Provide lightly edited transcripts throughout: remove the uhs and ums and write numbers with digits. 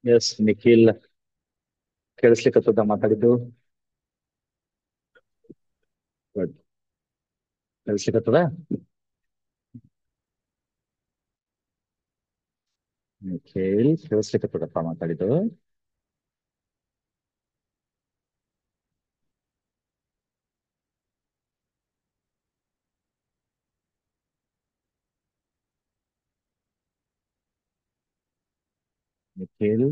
S Nikhil, ಕೇಳಿಸ್ಲಿಕ್ಕತ್ತದ ಮಾತಾಡಿದ್ದು? Good. ಕೇಳಿಸ್ಲಿಕ್ಕತ್ತದ? Nikhil, ಕೇಳಿಸ್ಲಿಕ್ಕತ್ತದಪ್ಪ ಮಾತಾಡಿದ್ದು? ನಿಖಿಲ್,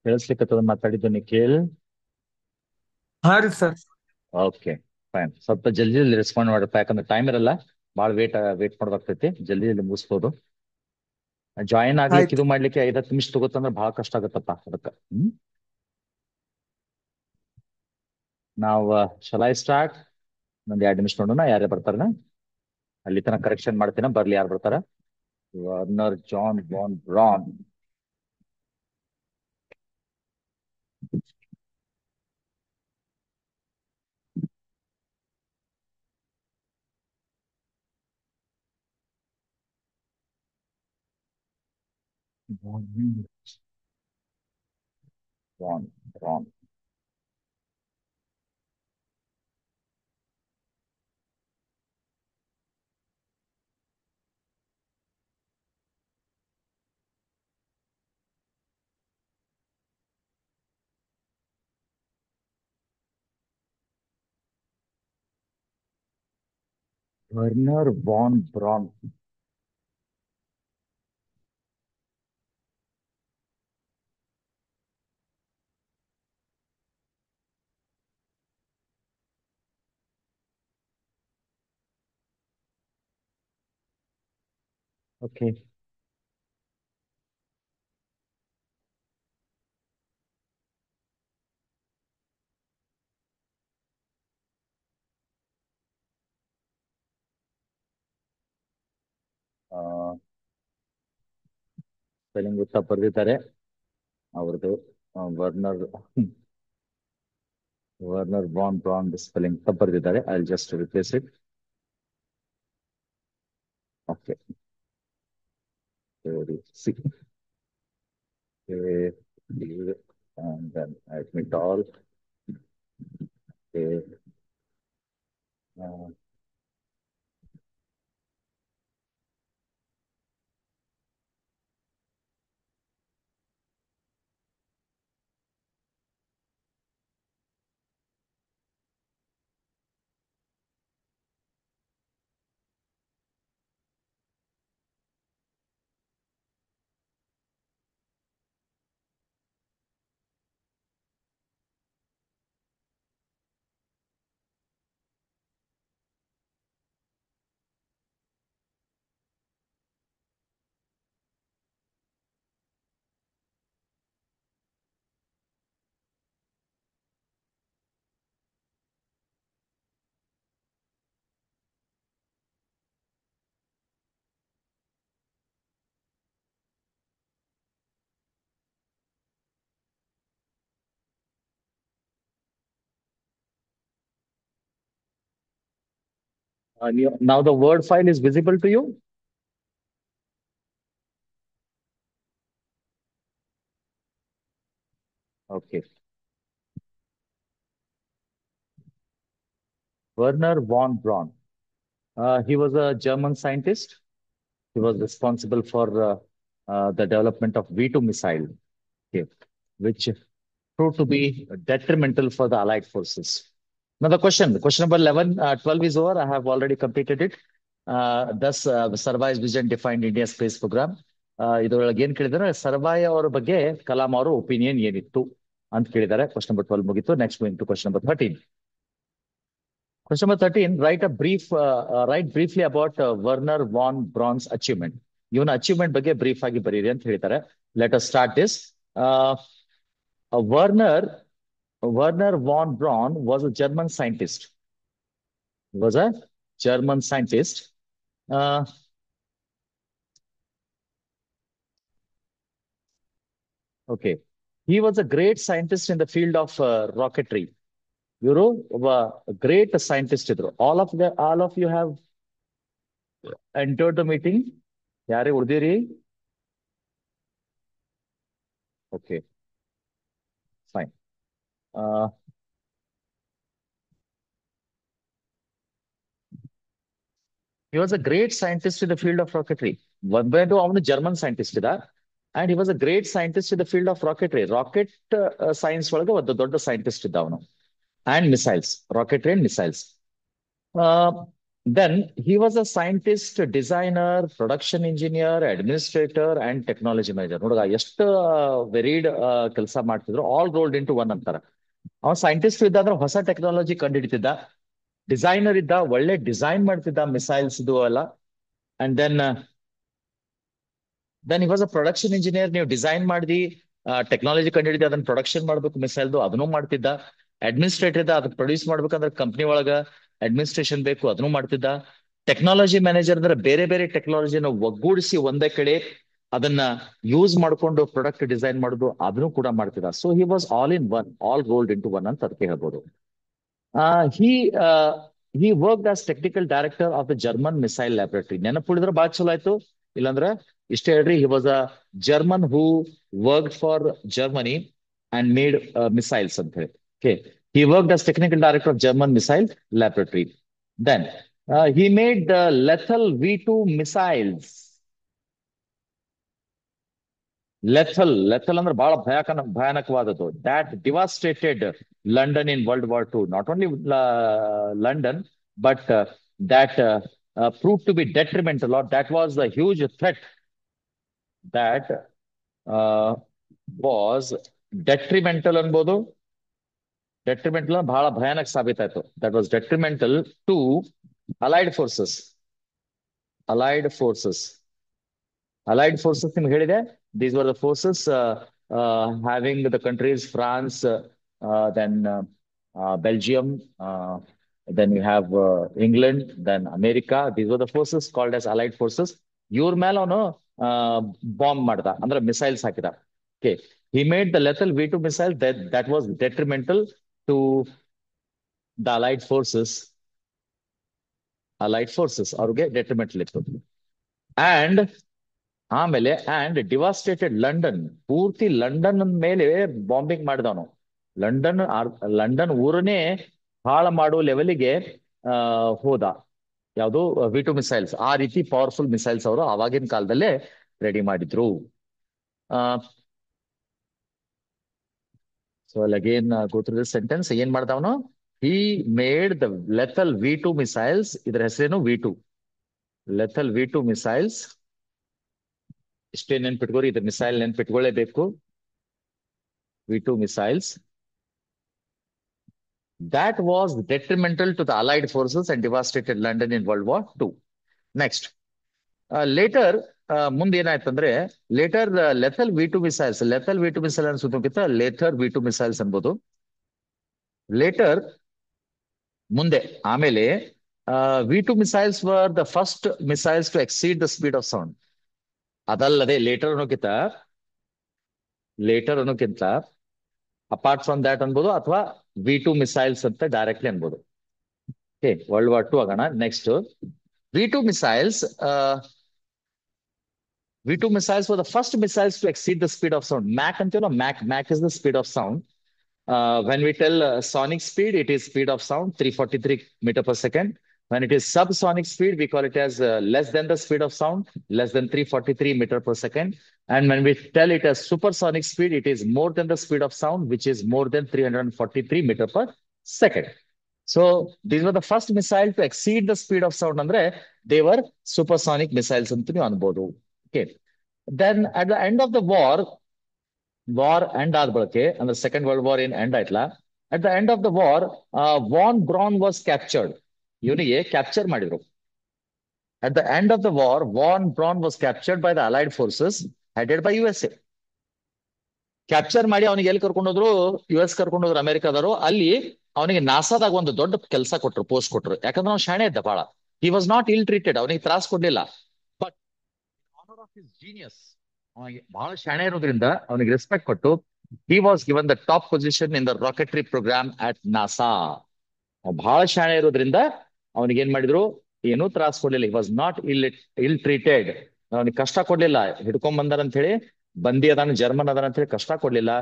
ಕೇಳಿಸ್ಲಿಕ್ಕತ್ತದ ಮಾತಾಡಿದ್ದು ನಿಖಿಲ್? ಹಾ ರೀ ಸರ್. Okay, fine. ಸ್ವಲ್ಪ ಜಲ್ದಿ ಜಲ್ದಿ ರೆಸ್ಪಾಂಡ್ ಮಾಡಪ್ಪ, ಯಾಕಂದ್ರೆ ಟೈಮ್ ಇರಲ್ಲ. ಭಾಳ ವೇಟ್ ಮಾಡ್ಬೇಕಾಗ್ತೈತಿ. ಜಲ್ದಿ ಜಲ್ದಿ ಮುಗಿಸ್ಬೋದು. ಜಾಯಿನ್ ಆಗ್ಲಿಕ್ಕೆ ಆಯ್ತು. ಇದು ಮಾಡ್ಲಿಕ್ಕೆ 5 ನಿಮಿಷ ತಗೋತಂದ್ರೆ ಬಹಳ ಕಷ್ಟ ಆಗತ್ತಪ್ಪ ಅದಕ್ಕೆ. ನಾವು ಶಲ್ ಐ ಸ್ಟಾರ್ಟ್? ಒಂದ್ 2 ನಿಮಿಷ ನೋಡೋಣ ಯಾರೇ ಬರ್ತಾರ. ಅಲ್ಲಿ ತನಕ ಕರೆಕ್ಷನ್ ಮಾಡ್ತೀನ, ಬರ್ಲಿ ಯಾರು ಬರ್ತಾರ. ವಾರ್ನರ್ ಜಾನ್ von Braun. Braun Braun. Wernher von Braun. Okay. Spelling ಉತ್ತರ ಬರೆದಿದ್ದಾರೆ ಅವ್ರದ್ದು. Wernher Wernher von Braun spelling ತಪ್ಪು ಬರೆದಿದ್ದಾರೆ. I just replace it. Okay. See. And then admit all. Okay. Now the word file is visible to you. Okay. Werner von Braun. He was a German scientist. He was responsible for the development of V2 missile, okay, which proved to be detrimental for the Allied forces. Now the question number 11, 12 is over. I have already completed it. Thus, Sarvai's vision defined India space program. ಇದರೊಳಗೆ ಏನ್ ಕೇಳಿದಾರೆ, ಸರ್ವಾಯಿ ಅವರ ಬಗ್ಗೆ ಕಲಾಂ ಅವರ opinion ಏನಿತ್ತು ಅಂತ ಕೇಳಿದ್ದಾರೆ. Question number 12 ಮುಗಿತು. Next into question number 13. Question number 13, write briefly about Werner von Braun's achievement. ಇವನ ಅಚೀವ್ಮೆಂಟ್ ಬಗ್ಗೆ ಬ್ರೀಫ್ ಆಗಿ ಬರೀರಿ ಅಂತ ಹೇಳ್ತಾರೆ. Let us start this. Werner Werner von Braun was a German scientist. Was a German scientist. Uh, okay. He was a great scientist in the field of rocketry. ಇವರು ಒಬ್ಬ great scientist ಇದ್ರು. All of you have entered the meeting. ಯಾರೇ ಉಳಿದಿರಿ? Okay, fine. Uh, he was a great scientist in the field of rocketry. ಬಂದು ಅವನು German scientist ಇದ and he was a great scientist in the field of rocketry. Rocket science ಒಳಗೆ ಒಂದು ದೊಡ್ಡ scientist ಇದ್ದ ಅವನು. And missiles, rocketry and missiles. Then he was a scientist, designer, production engineer, administrator and technology manager. ನೋಡುವ ಎಷ್ಟು varied ಕೆಲಸ ಮಾಡ್ತಿದ್ರು, all rolled in to ಒನ್ ಅಂತಾರ. ಅವನ್ ಸೈಂಟಿಸ್ಟ್ ಇದ್ದ ಅಂದ್ರೆ ಹೊಸ ಟೆಕ್ನಾಲಜಿ ಕಂಡುಹಿಡಿತಿದ್ದ, ಡಿಸೈನರ್ ಇದ್ದ, ಒಳ್ಳೆ ಡಿಸೈನ್ ಮಾಡ್ತಿದ್ದ ಮಿಸೈಲ್ಸ್ ಇದು ಎಲ್ಲ. And then he was a production engineer. ನೀವು ಡಿಸೈನ್ ಮಾಡಿ ಟೆಕ್ನಾಲಜಿ ಕಂಡುಹಿಡಿದು ಅದನ್ನ ಪ್ರೊಡಕ್ಷನ್ ಮಾಡ್ಬೇಕು ಮಿಸೈಲ್ದು, ಅದನ್ನು ಮಾಡ್ತಿದ್ದ. ಅಡ್ಮಿನಿಸ್ಟ್ರೇಟರ್ ಇದ್ದ, ಅದನ್ನ ಪ್ರೊಡ್ಯೂಸ್ ಮಾಡ್ಬೇಕಂದ್ರೆ ಕಂಪ್ನಿ ಒಳಗ ಅಡ್ಮಿನಿಸ್ಟ್ರೇಷನ್ ಬೇಕು, ಅದನ್ನು ಮಾಡ್ತಿದ್ದ. ಟೆಕ್ನಾಲಜಿ ಮ್ಯಾನೇಜರ್ ಅಂದ್ರೆ ಬೇರೆ ಬೇರೆ ಟೆಕ್ನಾಲಜಿನ ಒಗ್ಗೂಡಿಸಿ ಒಂದೇ ಕಡೆ ಅದನ್ನ ಯೂಸ್ ಮಾಡ್ಕೊಂಡು ಪ್ರೊಡಕ್ಟ್ ಡಿಸೈನ್ ಮಾಡೋದು, ಅದನ್ನು ಕೂಡ ಮಾಡ್ತಿದ್ದ. So he was all in one, all rolled in to one ಅಂತ ಅದಕ್ಕೆ ಹೇಳ್ಬೋದು. He he worked as technical director of the German missile laboratory. ನೆನಪುಳಿದ್ರೆ ಬಾಳ ಚಲೋ ಆಯ್ತು. ಇಲ್ಲಾಂದ್ರ ಇಷ್ಟೇ ಹೇಳ್ರಿ, he was a German who worked for Germany and made missiles ಅಂತ ಹೇಳಿ. Okay. He worked as technical director of German missile laboratory. Then he made the lethal V2 missiles. Lethal ಅಂದ್ರೆ ಬಹಳ ಭಯಾನಕವಾದದ್ದು. That devastated London in World War two. Not only London, but that prove to be detrimental, or that was the huge threat. That was detrimental ಅನ್ಬೋದು. Detrimental ಬಹಳ ಭಯಾನಕ ಸಾಬೀತಾಯ್ತು. That was detrimental to allied forces. Allied forces Allied forces ನಿಮ್ಗೆ ಹೇಳಿದೆ. These were the forces having the countries France, then Belgium, then you have England, then America. These were the forces called as Allied forces. ಇವ್ರ ಮೇಲೆ ಅವನು bomb ಮಾಡ್ದ, ಅಂದ್ರೆ missiles ಹಾಕಿದ. Okay. He made the lethal V2 missile that was detrimental to the Allied forces. ಅವ್ರಿಗೆ detrimental ಇತ್ತು. And ಆಮೇಲೆ ಡಿವಾಸ್ಟೇಟೆಡ್ London, ಪೂರ್ತಿ ಲಂಡನ್ ಮೇಲೆ ಬಾಂಬಿಂಗ್ ಮಾಡಿದವನು. ಲಂಡನ್ ಊರನ್ನೇ ಹಾಳ ಮಾಡೋ ಲೆವೆಲ್ಗೆ ಹೋದ. ಯಾವುದು V2 ಮಿಸೈಲ್ಸ್. ಆ ರೀತಿ ಪವರ್ಫುಲ್ ಮಿಸೈಲ್ಸ್ ಅವರು ಆವಾಗಿನ ಕಾಲದಲ್ಲೇ ರೆಡಿ ಮಾಡಿದ್ರು. So again go through this sentence. ಏನ್ ಮಾಡ್ದವನು? He made the lethal V2 missiles. ಇದ್ರ ಹೆಸರೇನು? V2 lethal V2 missiles. ಇಷ್ಟೇ ನೆನ್ಪಿಟ್ಕೋರಿ, ಇದು ಮಿಸೈಲ್ ನೆನ್ಪಿಟ್ಕೊಳ್ಳೇಬೇಕು. V2 missiles that was detrimental to the Allied forces and devastated London in World War II. Next, later ಮುಂದೆ ಏನಾಯ್ತಂದ್ರೆ, later lethal V2 missiles, lethal V2 missile ಅನ್ಸೋದಕ್ಕಿಂತ later V2 missiles ಅನ್ಬೋದು. Later ಮುಂದೆ ಆಮೇಲೆ V2 missiles were the first missiles to exceed the speed of sound. ಅದಲ್ಲದೆ later ಅನ್ನೋಕ್ಕಿಂತ apart from that ಅನ್ಬೋದು, ಅಥವಾ V2 ಮಿಸೈಲ್ಸ್ ಅಂತ ಡೈರೆಕ್ಟ್ಲಿ ಅನ್ಬೋದು. ಓಕೆ, ವರ್ಲ್ಡ್ ವಾರ್ II ಆಗೋಣ. Next, V2 missiles. V2 missiles were the first missiles to exceed the speed of sound. Mach ಅಂತೀವಲ್ಲ, Mach is the speed of sound. When we tell sonic speed, it is speed of sound 343 meter per second. When it is subsonic speed, we call it as less than the speed of sound, less than 343 meter per second. And when we tell it as supersonic speed, it is more than the speed of sound, which is more than 343 meter per second. So these were the first missile to exceed the speed of sound. Andre, they were supersonic missiles ಅಂತ ನೀವು ಅನ್ಬೋದು. Okay. Then at the end of the war end ಆದ ಬಳಕೆ, ಅಂದ್ರೆ second world war ಏನ್ end ಆಯ್ತಲ್ಲ, at the end of the war von Braun was captured. ಇವನಿಗೆ capture ಮಾಡಿದ್ರು. At the end of the war von Braun was captured by the allied forces headed by USA. Capture ಮಾಡಿ ಅವನಿಗೆ ಎಲ್ಲಿ ಕರ್ಕೊಂಡೋದ್ರು? US ಕರ್ಕೊಂಡೋದ್ರು, ಅಮೆರಿಕಾದವರು. ಅಲ್ಲಿ ಅವನಿಗೆ ನಾಸಾದಾಗ ಒಂದು ದೊಡ್ಡ ಕೆಲಸ ಕೊಟ್ರು, ಪೋಸ್ಟ್ ಕೊಟ್ರು. ಯಾಕಂದ್ರೆ ಅವ್ನು ಶಾಣೆ ಇದ್ದ ಬಹಳ. He was not ill treated, ಅವನಿಗೆ ತ್ರಾಸ್ ಕೊಡ್ಲಿಲ್ಲ. But honour of his genius, ಅವನಿಗೆ ಬಹಳ ಶಾಣೆ ಇರೋದ್ರಿಂದ ಅವನಿಗೆ ರೆಸ್ಪೆಕ್ಟ್ ಕೊಟ್ಟು he was given the top position in the rocketry program at NASA. ಬಹಳ ಶಾಣೆ ಇರೋದ್ರಿಂದ ಅವನಿಗೆ ಏನ್ ಮಾಡಿದ್ರು? ಏನೂ ತ್ರಾಸ್ ಕೊಡ್ಲಿಲ್ಲ. He was not ill treated. ಅವನಿಗೆ ಕಷ್ಟ ಕೊಡ್ಲಿಲ್ಲ. ಹಿಡ್ಕೊಂಡ್ ಬಂದಾರ ಅಂತ ಹೇಳಿ ಬಂದಿ ಅದಾನ ಜರ್ಮನ್ ಅದಾನ ಅಂತ ಹೇಳಿ ಕಷ್ಟ ಕೊಡ್ಲಿಲ್ಲ.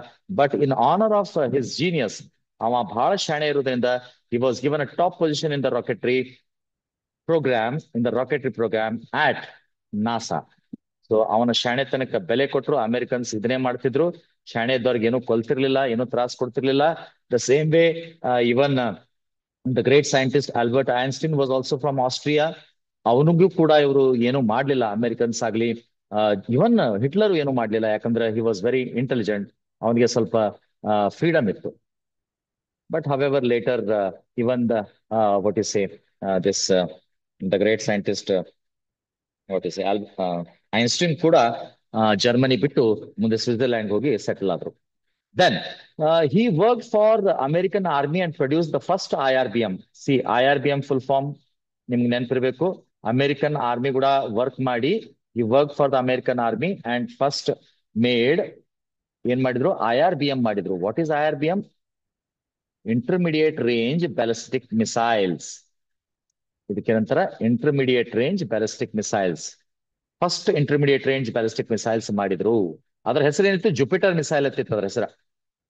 But in honour of his genius, ಅವ ಬಹಳ ಶಾಣೆ ಇರೋದ್ರಿಂದ he was given a top position in the rocketry program at NASA. So ಅವನ ಶಾಣೆತನಕ್ಕೆ ಬೆಲೆ ಕೊಟ್ಟರು. ಅಮೆರಿಕನ್ಸ್ ಇದನ್ನೇ ಮಾಡ್ತಿದ್ರು, ಶಾಣೆ ಇದ್ದವ್ರಿಗೆ ಏನೂ ಕೊಲ್ತಿರ್ಲಿಲ್ಲ, ಏನೂ ತ್ರಾಸ್ ಕೊಡ್ತಿರ್ಲಿಲ್ಲ. The same way even the great scientist Albert Einstein was also from Austria. ಅವನಿಗೂ ಕೂಡ ಇವರು ಏನು ಮಾಡ್ಲಿಲ್ಲ, ಅಮೆರಿಕನ್ಸ್ ಆಗ್ಲಿ. ಇವನ್ ಹಿಟ್ಲರ್ ಏನು ಮಾಡ್ಲಿಲ್ಲ, ಯಾಕಂದ್ರೆ ಹಿ ವಾಸ್ ವೆರಿ ಇಂಟೆಲಿಜೆಂಟ್, ಅವನಿಗೆ ಸ್ವಲ್ಪ ಫ್ರೀಡಮ್ ಇತ್ತು. But however, later, even what you say, this the great scientist, what you say, Einstein ಕೂಡ ಜರ್ಮನಿ ಬಿಟ್ಟು ಮುಂದೆ ಸ್ವಿಟ್ಜರ್ಲ್ಯಾಂಡ್ ಹೋಗಿ ಸೆಟಲ್ ಆದ್ರು. Then he worked for the American Army and produced the first IRBM. See, IRBM full form ನಿಮ್ಗೆ ನೆನಪಿರ್ಬೇಕು. American army ಕೂಡ work ಮಾಡಿ, ಈ work for the American army and first made ಏನ್ ಮಾಡಿದ್ರು, IRBM ಮಾಡಿದ್ರು. What is IRBM? Intermediate range ballistic missiles. ಇದಕ್ಕೆ ನಂತರ intermediate range ballistic missiles, first intermediate range ballistic missiles ಮಾಡಿದ್ರು. ಅದರ ಹೆಸರು ಏನಿತ್ತು? ಜುಪಿಟರ್ ಮಿಸೈಲ್ ಅಂತಿತ್ತು ಅದರ ಹೆಸರು.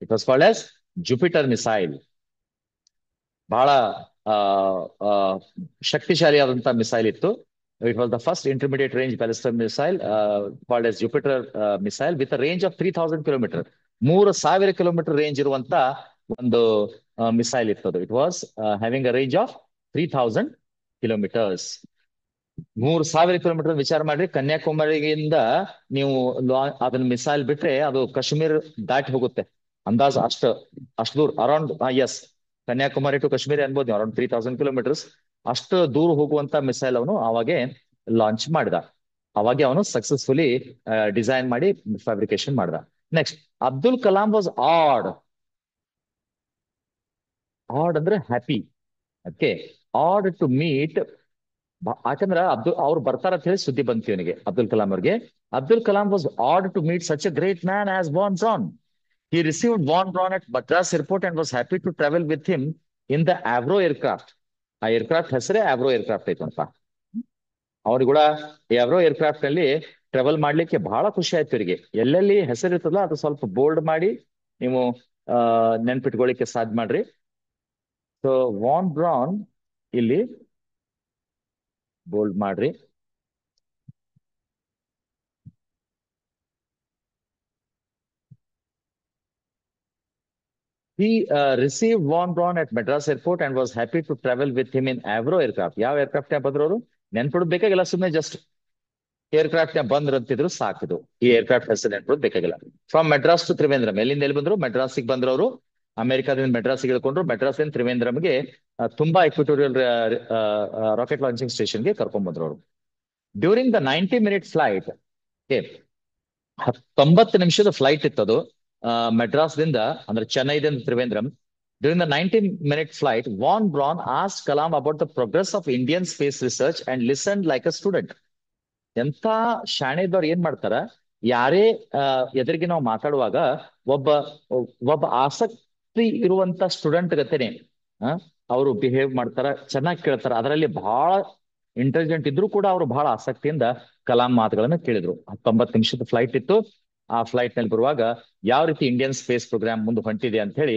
It was called as Jupiter missile. ಬಹಳ ಆ, ಆ, ಶಕ್ತಿಶಾಲಿಯಾದಂತಹ ಮಿಸೈಲ್ ಇತ್ತು. It was the first intermediate range ballistic missile called as Jupiter missile with range of 3000 kilometre. 3000 kilometre range ಇರುವಂತ ಒಂದು ಮಿಸೈಲ್ ಇತ್ತು. It was having a range of 3000 kilometres. 3000 kilometre ವಿಚಾರ ಮಾಡ್ರಿ. ಕನ್ಯಾಕುಮಾರಿಯಿಂದ ನೀವು ಅದನ್ನ ಮಿಸೈಲ್ ಬಿಟ್ರೆ ಅದು ಕಾಶ್ಮೀರ್ ದಾಟಿ ಹೋಗುತ್ತೆ. ಅಂದಾಜ್ ಅಷ್ಟು ದೂರ, around, yes, Kanyakumari to Kashmir ಅನ್ಬೋದು, ಅರೌಂಡ್ 3000 ಕಿಲೋಮೀಟರ್ಸ್. ಅಷ್ಟು ದೂರ ಹೋಗುವಂತ ಮಿಸೈಲ್ ಅವನು ಅವಾಗೆ ಲಾಂಚ್ ಮಾಡಿದ. ಅವಾಗೆ ಅವನು ಸಕ್ಸಸ್ಫುಲಿ ಡಿಸೈನ್ ಮಾಡಿ ಫ್ಯಾಬ್ರಿಕೇಶನ್ ಮಾಡ್ದ. ನೆಕ್ಸ್ಟ್, ಅಬ್ದುಲ್ ಕಲಾಂ ವಾಸ್ ಆಡ್. ಅಂದ್ರೆ ಹ್ಯಾಪಿ. ಓಕೆ, ಆಡ್ ಟು ಮೀಟ್. ಯಾಕಂದ್ರ ಅವ್ರು ಬರ್ತಾರ ಅಂತ ಹೇಳಿ ಸುದ್ದಿ ಬಂತು ಇವನಿಗೆ, ಅಬ್ದುಲ್ ಕಲಾಂ ಅವ್ರಿಗೆ. Abdul Kalam was odd to meet such a great man as von Braun. He received von Braun at Madras airport and was happy to travel with him in the Avro aircraft. ಆ ಏರ್ಕ್ರಾಫ್ಟ್ ಹೆಸರೇ ಆವ್ರೋ ಏರ್ಕ್ರಾಫ್ಟ್ ಐತಂತ. ಅವ್ರಿಗೆ ಕೂಡ ಈ ಆವ್ರೋ aircraft ನಲ್ಲಿ travel ಮಾಡ್ಲಿಕ್ಕೆ ಬಹಳ ಖುಷಿ ಆಯ್ತು ಇವರಿಗೆ. ಎಲ್ಲೆಲ್ಲಿ ಹೆಸರು ಇರ್ತದಲ್ಲ ಅದು ಸ್ವಲ್ಪ ಬೋಲ್ಡ್ ಮಾಡಿ ನೀವು ನೆನ್ಪಿಟ್ಕೊಳ್ಳಿಕ್ಕೆ ಸಾಧ್ಯ ಮಾಡ್ರಿ. ಸೊ ವಾನ್ ಬ್ರಾನ್ ಇಲ್ಲಿ ಬೋಲ್ಡ್ ಮಾಡ್ರಿ. He received von Braun at Madras airport and was happy to travel with him in Avro aircraft. ಯಾವ ಏರ್ಕ್ರಾಫ್ಟ್ ಬಂದ್ರು ಅವರು ನೆನ್ಪಿಡೋದು ಬೇಕಾಗಿಲ್ಲ, ಸುಮ್ಮನೆ ಜಸ್ಟ್ ಏರ್ಕ್ರಾಫ್ಟ್ ಬಂದ್ರಂತಿದ್ರು ಸಾಕಿದು. ಈ ಏರ್ಕ್ರಾಫ್ಟ್ ಹೆಸರು ನೆನ್ಪಿಡೋದು ಬೇಕಾಗಿಲ್ಲ. From Madras to Trivandrum. ಎಲ್ಲಿಂದ ಎಲ್ಲಿ ಬಂದ್ರು? ಮೆಡ್ರಾಸಿಗೆ ಬಂದ್ರು ಅವರು. ಅಮೆರಿಕಾದಿಂದ ಮೆಡ್ರಾಸಿಗೆ ಇಳ್ಕೊಂಡ್ರು. ಮೆಡ್ರಾಸಿಂದ ತ್ರಿವೇಂದ್ರಂಗೆ ತುಂಬಾ ಇಕ್ವಿಟೋರಿಯಲ್ ರಾಕೆಟ್ ಲಾಂಚಿಂಗ್ ಸ್ಟೇಷನ್ಗೆ ಕರ್ಕೊಂಡ್ ಬಂದ್ರು ಅವರು. ಡ್ಯೂರಿಂಗ್ ದ 90 minute ಫ್ಲೈಟ್, 90 ನಿಮಿಷದ ಫ್ಲೈಟ್ ಇತ್ತದು ಮೆಡ್ರಾಸ್ದಿಂದ, ಅಂದ್ರೆ ಚೆನ್ನೈದಿಂದ Trivandrum. During the 90 minute flight, von Braun asked Kalam about the progress of Indian space research and listen like a student. ಎಂತ ಶಾಣೆ ಇದ್ದವ್ರು ಏನ್ ಮಾಡ್ತಾರ, ಯಾರೇ ಎದುರಿಗೆ ನಾವು ಮಾತಾಡುವಾಗ ಒಬ್ಬ ಒಬ್ಬ ಆಸಕ್ತಿ ಇರುವಂತ ಸ್ಟೂಡೆಂಟ್ ಗತೆನೆ ಅವರು ಬಿಹೇವ್ ಮಾಡ್ತಾರ, ಚೆನ್ನಾಗಿ ಕೇಳ್ತಾರ. ಅದರಲ್ಲಿ ಬಹಳ ಇಂಟೆಲಿಜೆಂಟ್ ಇದ್ರು ಕೂಡ ಅವರು ಬಹಳ ಆಸಕ್ತಿಯಿಂದ ಕಲಾಂ ಮಾತುಗಳನ್ನ ಕೇಳಿದ್ರು. 90 ನಿಮಿಷದ ಫ್ಲೈಟ್ ಇತ್ತು. ಆ ಫ್ಲೈಟ್ ನಲ್ಲಿ ಬರುವಾಗ ಯಾವ ರೀತಿ ಇಂಡಿಯನ್ ಸ್ಪೇಸ್ ಪ್ರೋಗ್ರಾಮ್ ಮುಂದೆ ಹೊಂಟಿದೆ ಅಂತ ಹೇಳಿ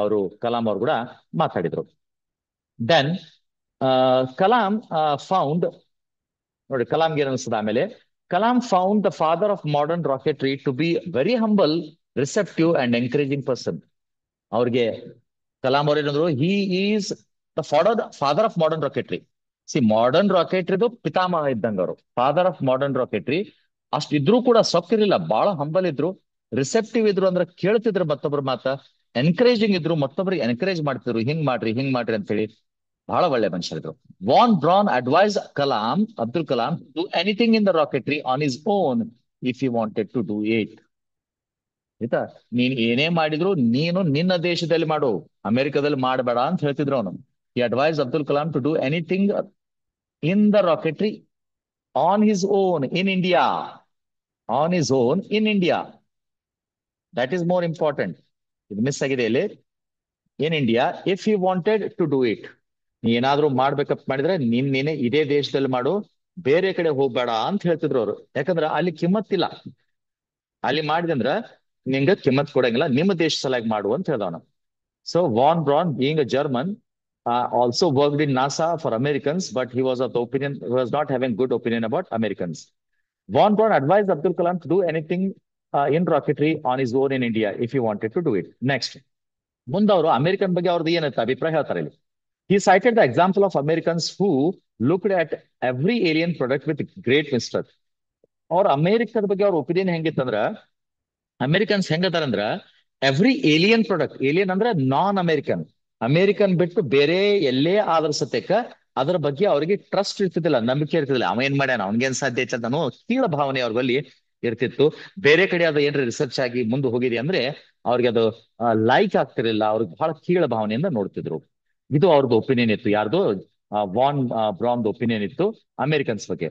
ಅವರು ಕಲಾಂ ಅವರು ಕೂಡ ಮಾತಾಡಿದ್ರು. ದೆನ್ ಕಲಾಂ ಫೌಂಡ್, ನೋಡಿ ಕಲಾಂಗೆ ಏನ್ ಅನ್ಸುತ್ತೆ ಆಮೇಲೆ, Kalam found the father of modern rocketry to be very humble, receptive and encouraging person. ಅವ್ರಿಗೆ ಕಲಾಂ ಅವ್ರು ಏನಂದ್ರು, he is the father of modern rocketry. See, modern ರಾಕೆಟ್ರಿದು ಪಿತಾಮಹ ಇದ್ದಂಗ ಅವರು, ಫಾದರ್ ಆಫ್ ಮಾಡರ್ನ್ ರಾಕೆಟ್ರಿ. ಅಷ್ಟಿದ್ರು ಕೂಡ ಸೊಕ್ಕಿರ್ಲಿಲ್ಲ, ಬಹಳ ಹಂಬಲ್ ಇದ್ರು, ರಿಸೆಪ್ಟಿವ್ ಇದ್ರು, ಅಂದ್ರೆ ಕೇಳ್ತಿದ್ರು ಮತ್ತೊಬ್ರ ಮಾತ, ಎನ್ಕರೇಜಿಂಗ್ ಇದ್ರು, ಮತ್ತೊಬ್ರಿಗೆ ಎನ್ಕರೇಜ್ ಮಾಡ್ತಿದ್ರು, ಹಿಂಗ್ ಮಾಡ್ರಿ ಅಂತ ಹೇಳಿ. ಬಹಳ ಒಳ್ಳೆ ಮನುಷ್ಯರಿದ್ರು. Von Braun advise Kalam, Abdul Kalam, do anything in the rocketry on his own if you wanted to do it. ಆಯ್ತಾ, ನೀನ್ ಏನೇ ಮಾಡಿದ್ರು ನೀನು ನಿನ್ನ ದೇಶದಲ್ಲಿ ಮಾಡು, ಅಮೆರಿಕದಲ್ಲಿ ಮಾಡಬೇಡ ಅಂತ ಹೇಳ್ತಿದ್ರು ಅವನು. ಈ advise Abdul Kalam to do anything in the rocketry on his own in India. On his own in India, that is more important. ಇದು ಮಿಸ್ ಆಗಿದೆ ಇಲ್ಲಿ. In India if you wanted to do it. ನೀ ಏನಾದ್ರೂ ಮಾಡ್ಬೇಕಪ್ಪ ಮಾಡಿದ್ರೆ ನೀನೇ ಇದೇ ದೇಶದಲ್ಲಿ ಮಾಡು, ಬೇರೆ ಕಡೆ ಹೋಗ್ಬೇಡ ಅಂತ ಹೇಳ್ತಿದ್ರು ಅವರು. ಯಾಕಂದ್ರೆ ಅಲ್ಲಿ ಕಿಮ್ಮತ್ತಿಲ್ಲ. ಅಲ್ಲಿ ಮಾಡಿದೆ ಅಂದ್ರ ನಿಂಗ ಕಿಮ್ಮತ್ ಕೊಡಂಗಿಲ್ಲ, ನಿಮ್ಮ ದೇಶ ಸಲಾಗಿ ಮಾಡು ಅಂತ ಹೇಳ್ದವನ. So von Braun, being a German, also worked in NASA for Americans, but he was of the opinion, he was not having good opinion about Americans. Von Braun advised Abdul Kalam to do anything in rocketry on his own in India if he wanted to do it. Next, ಮುಂದೆ ಅವರು American ಬಗ್ಗೆ ಅವ್ರದ್ದು ಏನಂತ ಅಭಿಪ್ರಾಯ ಹೇಳ್ತಾರೆ ಇಲ್ಲಿ. He cited the example of Americans who looked at every alien product with great mistrust. ಅವ್ರ ಅಮೆರಿಕದ ಬಗ್ಗೆ ಅವ್ರ ಒಪಿನಿಯನ್ ಹೆಂಗಿತ್ತಂದ್ರ, ಅಮೆರಿಕನ್ಸ್ ಹೆಂಗದಾರಂದ್ರ ಎವ್ರಿ ಏಲಿಯನ್ ಪ್ರಾಡಕ್ಟ್, ಏಲಿಯನ್ ಅಂದ್ರೆ ನಾನ್ ಅಮೆರಿಕನ್, ಅಮೆರಿಕನ್ ಬಿಟ್ಟು ಬೇರೆ ಎಲ್ಲೇ ಆದ್ರ ಸತ್ಯಕ್ಕ ಅದ್ರ ಬಗ್ಗೆ ಅವರಿಗೆ ಟ್ರಸ್ಟ್ ಇರ್ತಿದ್ದಿಲ್ಲ, ನಂಬಿಕೆ ಇರ್ತಿದಿಲ್ಲ. ಅವ ಏನ್ ಮಾಡ್ಯಾನ, ಅವನ್ಗೇನ್ ಸಾಧ್ಯ ಐತೆ ಅನ್ನೋ ಕೀಳ ಭಾವನೆ ಅವ್ರ ಬಳಿ ಇರ್ತಿತ್ತು. ಬೇರೆ ಕಡೆ ಅದು ಏನ್ರ ರಿಸರ್ಚ್ ಆಗಿ ಮುಂದೆ ಹೋಗಿದೆ ಅಂದ್ರೆ ಅವ್ರಿಗೆ ಅದು ಲೈಕ್ ಆಗ್ತಿರ್ಲಿಲ್ಲ, ಅವ್ರಿಗೆ ಬಹಳ ಕೀಳ ಭಾವನೆಯಿಂದ ನೋಡ್ತಿದ್ರು. ಇದು ಅವ್ರದ್ದು ಒಪಿನಿಯನ್ ಇತ್ತು. ಯಾರ್ದು? ವಾನ್ ಬ್ರಾನ್ ಒಪಿನಿಯನ್ ಇತ್ತು ಅಮೆರಿಕನ್ಸ್ ಬಗ್ಗೆ.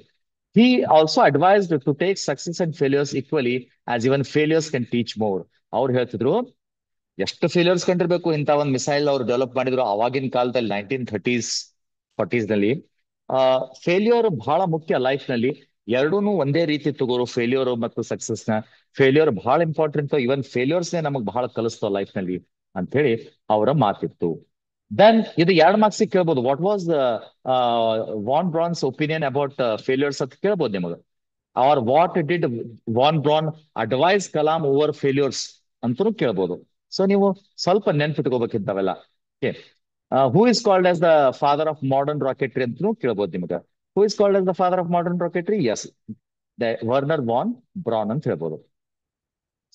He also advised to take success and failures equally, as even failures can teach more. ಅವ್ರು ಹೇಳ್ತಿದ್ರು, ಎಷ್ಟು ಫೇಲ್ಯೂರ್ಸ್ ಕಂಡಿರ್ಬೇಕು ಇಂಥ ಒಂದು ಮಿಸೈಲ್ ಅವ್ರು ಡೆವಲಪ್ ಮಾಡಿದ್ರು ಅವಾಗಿನ ಕಾಲದಲ್ಲಿ, 1930s 40s ನಲ್ಲಿ. ಫೇಲ್ಯೂರ್ ಬಹಳ ಮುಖ್ಯ ಲೈಫ್ ನಲ್ಲಿ. ಎರಡೂನು ಒಂದೇ ರೀತಿ ತಗೋರು, ಫೇಲ್ಯೂರ್ ಮತ್ತು ಸಕ್ಸಸ್ ನ. ಫೇಲ್ಯೂರ್ ಬಹಳ ಇಂಪಾರ್ಟೆಂಟ್, ಇವನ್ ಫೇಲ್ಯೂರ್ಸ್ ನಮಗ್ ಬಹಳ ಕಲಿಸ್ತಾವ ಲೈಫ್ ನಲ್ಲಿ ಅಂತ ಹೇಳಿ ಅವರ ಮಾತಿತ್ತು. ದೆನ್ ಇದು 2 ಮಾರ್ಕ್ಸ್ ಕೇಳ್ಬೋದು, what was von Braun's opinion about failures ಅಂತ ಕೇಳ್ಬೋದು ನಿಮಗೆ. Or what did von Braun advise Kalam over failures ಅಂತೂ ಕೇಳ್ಬೋದು. ಸೊ ನೀವು ಸ್ವಲ್ಪ ನೆನ್ಪಿಟ್ಕೋಬೇಕಿದ್ದಾವೆಲ್ಲ. Okay, who is called as the father of modern rocketry ಅಂತೂ ಕೇಳ್ಬೋದು ನಿಮ್ಗೆ. Who is called as the father of modern rocketry? Yes, Wernher von Braun ಅಂತ ಹೇಳ್ಬೋದು.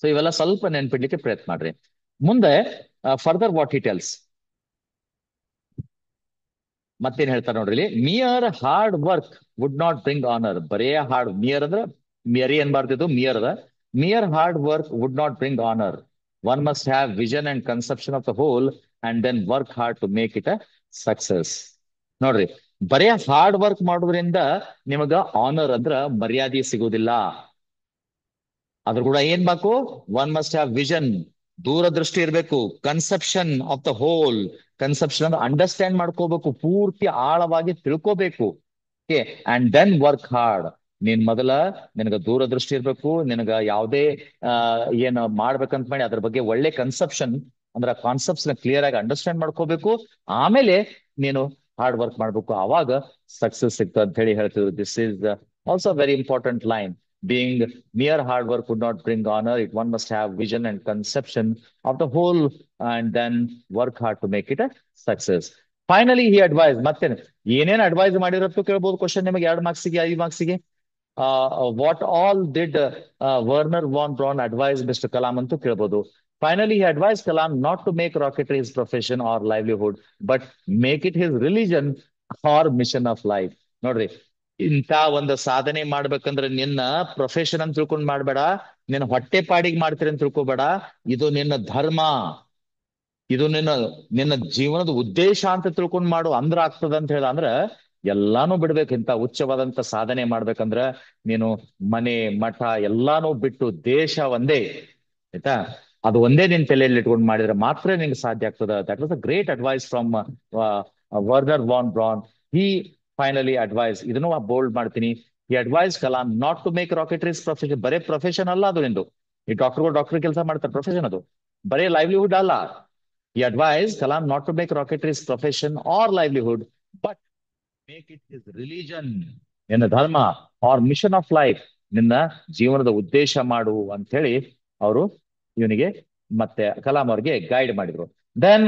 ಸೊ ಇವೆಲ್ಲ ಸ್ವಲ್ಪ ನೆನ್ಪಿಡ್ಲಿಕ್ಕೆ ಪ್ರಯತ್ನ ಮಾಡ್ರಿ. ಮುಂದೆ ಫರ್ದರ್ ವಾಟ್ ಹಿ ಟೆಲ್ಸ್, ಮತ್ತೇನ್ ಹೇಳ್ತಾರೆ ನೋಡ್ರಿ. Mere hard work would not bring honour. ಬರೇ ಹಾರ್ಡ್, ಮಿಯರ್ ಅಂದ್ರೆ ಮಿಯರಿ ಅನ್ಬಾರ್ದಿದ್ದು, ಮಿಯರ್ ಅದ. Mere hard work would not bring honour. One must have vision and conception of the whole and then work hard to make it a success. ನೋಡ್ರಿ, ಬರೇ hard work ಮಾಡೋದ್ರಿಂದ ನಿಮಗ honour ಅಂದ್ರ ಮರ್ಯಾದೆ ಸಿಗುವುದಿಲ್ಲ. ಅದ್ರ ಕೂಡ ಏನ್ ಬೇಕು? ಒನ್ ಮಸ್ಟ್ ಹ್ಯಾವ್ ವಿಷನ್, ದೂರದೃಷ್ಟಿ ಇರಬೇಕು. Conception of the whole, conception ಅಂದ್ರೆ ಅಂಡರ್ಸ್ಟ್ಯಾಂಡ್ ಮಾಡ್ಕೋಬೇಕು, ಪೂರ್ತಿ ಆಳವಾಗಿ ತಿಳ್ಕೋಬೇಕು. Okay, and then work hard. ನೀನ್ ಮೊದಲ ನಿನಗ ದೂರದೃಷ್ಟಿ ಇರ್ಬೇಕು, ನಿನಗ ಯಾವುದೇ ಏನ್ ಮಾಡ್ಬೇಕಂತ ಮಾಡಿ ಅದ್ರ ಬಗ್ಗೆ ಒಳ್ಳೆ ಕನ್ಸೆಪ್ಷನ್ ಅಂದ್ರೆ ಕಾನ್ಸೆಪ್ಟ್ಸ್ ನ ಕ್ಲಿಯರ್ ಆಗಿ ಅಂಡರ್ಸ್ಟ್ಯಾಂಡ್ ಮಾಡ್ಕೋಬೇಕು. ಆಮೇಲೆ ನೀನು ಹಾರ್ಡ್ ವರ್ಕ್ ಮಾಡ್ಬೇಕು, ಆವಾಗ ಸಕ್ಸಸ್ ಸಿಗ್ತದೆ ಅಂತ ಹೇಳಿ ಹೇಳ್ತಿದ್ರು. This is also very important line. Being mere hard work would not bring honor. One must have vision and conception of the whole and then work hard to make it a success. Finally, he advised, ಮತ್ತೆ ಏನೇನ್ advice ಮಾಡಿರತ್ತು ಕೇಳ್ಬೋದು question ನಿಮಗೆ 2 ಮಾರ್ಕ್ಸಿಗೆ 5 ಮಾರ್ಕ್ಸಿಗೆ. What all did Wernher von Braun advise mister Kalam ಅಂತೂ ಕೇಳ್ಬೋದು. Finally, he advised Kalam not to make rocketry his profession or livelihood, but make it his religion or mission of life. ನೋಡ್ರಿ, ಇಂಥ ಒಂದು ಸಾಧನೆ ಮಾಡ್ಬೇಕಂದ್ರೆ ನಿನ್ನ ಪ್ರೊಫೆಷನ್ ಅಂತ ತಿಳ್ಕೊಂಡ್ ಮಾಡ್ಬೇಡ, ನಿನ್ನ ಹೊಟ್ಟೆ ಪಾಡಿಗೆ ಮಾಡ್ತೀರಿ ಅಂತ ತಿಳ್ಕೊಬೇಡ. ಇದು ನಿನ್ನ ಧರ್ಮ, ಇದು ನಿನ್ನ ನಿನ್ನ ಜೀವನದ ಉದ್ದೇಶ ಅಂತ ತಿಳ್ಕೊಂಡ್ ಮಾಡು, ಅಂದ್ರ ಆಗ್ತದ ಅಂತ ಹೇಳ. ಅಂದ್ರ ಎಲ್ಲಾನು ಬಿಡ್ಬೇಕು. ಇಂಥ ಉಚ್ಚವಾದಂತ ಸಾಧನೆ ಮಾಡ್ಬೇಕಂದ್ರ ನೀನು ಮನೆ ಮಠ ಎಲ್ಲಾನು ಬಿಟ್ಟು ದೇಶ ಒಂದೇ, ಆಯ್ತಾ, ಅದು ಒಂದೇ ನಿನ್ ತಲೆಯಲ್ಲಿ ಇಟ್ಕೊಂಡು ಮಾಡಿದ್ರೆ ಮಾತ್ರ ನಿಂಗೆ ಸಾಧ್ಯ ಆಗ್ತದ. That was a great advice from Wernher von Braun. He finally advice, ಇದನ್ನು ಬೋಲ್ಡ್ ಮಾಡ್ತೀನಿ, ಈ advice Kalam not to make rocketry's profession. ಬರೇ ಪ್ರೊಫೆಷನ್ ಅಲ್ಲ ಅದು ನಿಂದು. ಈ ಡಾಕ್ಟರ್ ಕೆಲಸ ಮಾಡ್ತಾರೆ, ಪ್ರೊಫೆಷನ್ ಅದು, ಬರೇ ಲೈವ್ಲಿಹುಡ್ ಅಲ್ಲ. ಈ advice Kalam not to make rocketry's profession or livelihood, but make it his religion, ನಿನ್ನ ಧರ್ಮ, ಆರ್ ಮಿಷನ್ ಆಫ್ ಲೈಫ್, ನಿನ್ನ ಜೀವನದ ಉದ್ದೇಶ ಮಾಡು ಅಂತ ಹೇಳಿ ಅವರು ಇವನಿಗೆ ಮತ್ತೆ ಕಲಾಂ ಅವ್ರಿಗೆ ಗೈಡ್ ಮಾಡಿದ್ರು. ದೆನ್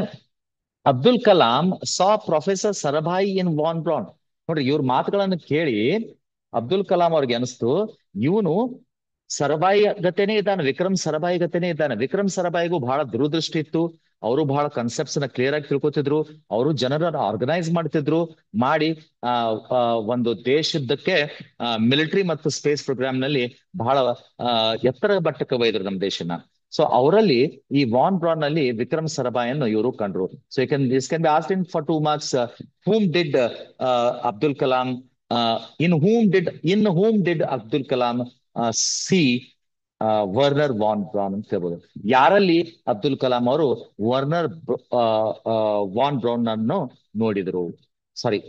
ಅಬ್ದುಲ್ ಕಲಾಂ ಸಾ ಪ್ರೊಫೆಸರ್ ಸರಭಾಯಿ ಇನ್ ವಾನ್ ಬ್ರಾನ್. ನೋಡ್ರಿ, ಇವ್ರ ಮಾತುಗಳನ್ನು ಕೇಳಿ ಅಬ್ದುಲ್ ಕಲಾಂ ಅವ್ರಿಗೆ ಅನಿಸ್ತು, ಇವನು ಸರಬಾಯಿ ಗತೆನೇ ಇದ್ದಾನೆ, ವಿಕ್ರಮ್ ಸರಬಾಯಿ ಗತೆನೇ ಇದ್ದಾನೆ. ವಿಕ್ರಮ್ ಸರಬಾಯಿಗೂ ಬಹಳ ದೂರದೃಷ್ಟಿ ಇತ್ತು. ಅವರು ಬಹಳ ಕನ್ಸೆಪ್ಟ್ಸ್ ನ ಕ್ಲಿಯರ್ ಆಗಿ ತಿಳ್ಕೊತಿದ್ರು. ಅವರು ಜನರನ್ನ ಆರ್ಗನೈಸ್ ಮಾಡ್ತಿದ್ರು, ಮಾಡಿ ಆ ಒಂದು ದೇಶದಕ್ಕೆ ಮಿಲಿಟರಿ ಮತ್ತು ಸ್ಪೇಸ್ ಪ್ರೋಗ್ರಾಮ್ ನಲ್ಲಿ ಬಹಳ ಎತ್ತರ ಮಟ್ಟಕ್ಕೆ ಒಯ್ದ್ರು ನಮ್ಮ ದೇಶನ. ಸೊ ಅವರಲ್ಲಿ ಈ ವಾನ್ ಬ್ರಾನ್ ನಲ್ಲಿ ವಿಕ್ರಮ್ ಸರಬಾಯನ್ನು ಇವರು ಕಂಡ್ರು. So this can be asked in for 2 marks. whom did Abdul Kalam in whom did Abdul Kalam see Wernher von Braun ಅಂತ ಹೇಳ್ಬೋದು. ಯಾರಲ್ಲಿ ಅಬ್ದುಲ್ ಕಲಾಂ ಅವರು ವರ್ನರ್ ವಾನ್ ಬ್ರೌನ್ ಅನ್ನು ನೋಡಿದ್ರು, ಸಾರಿ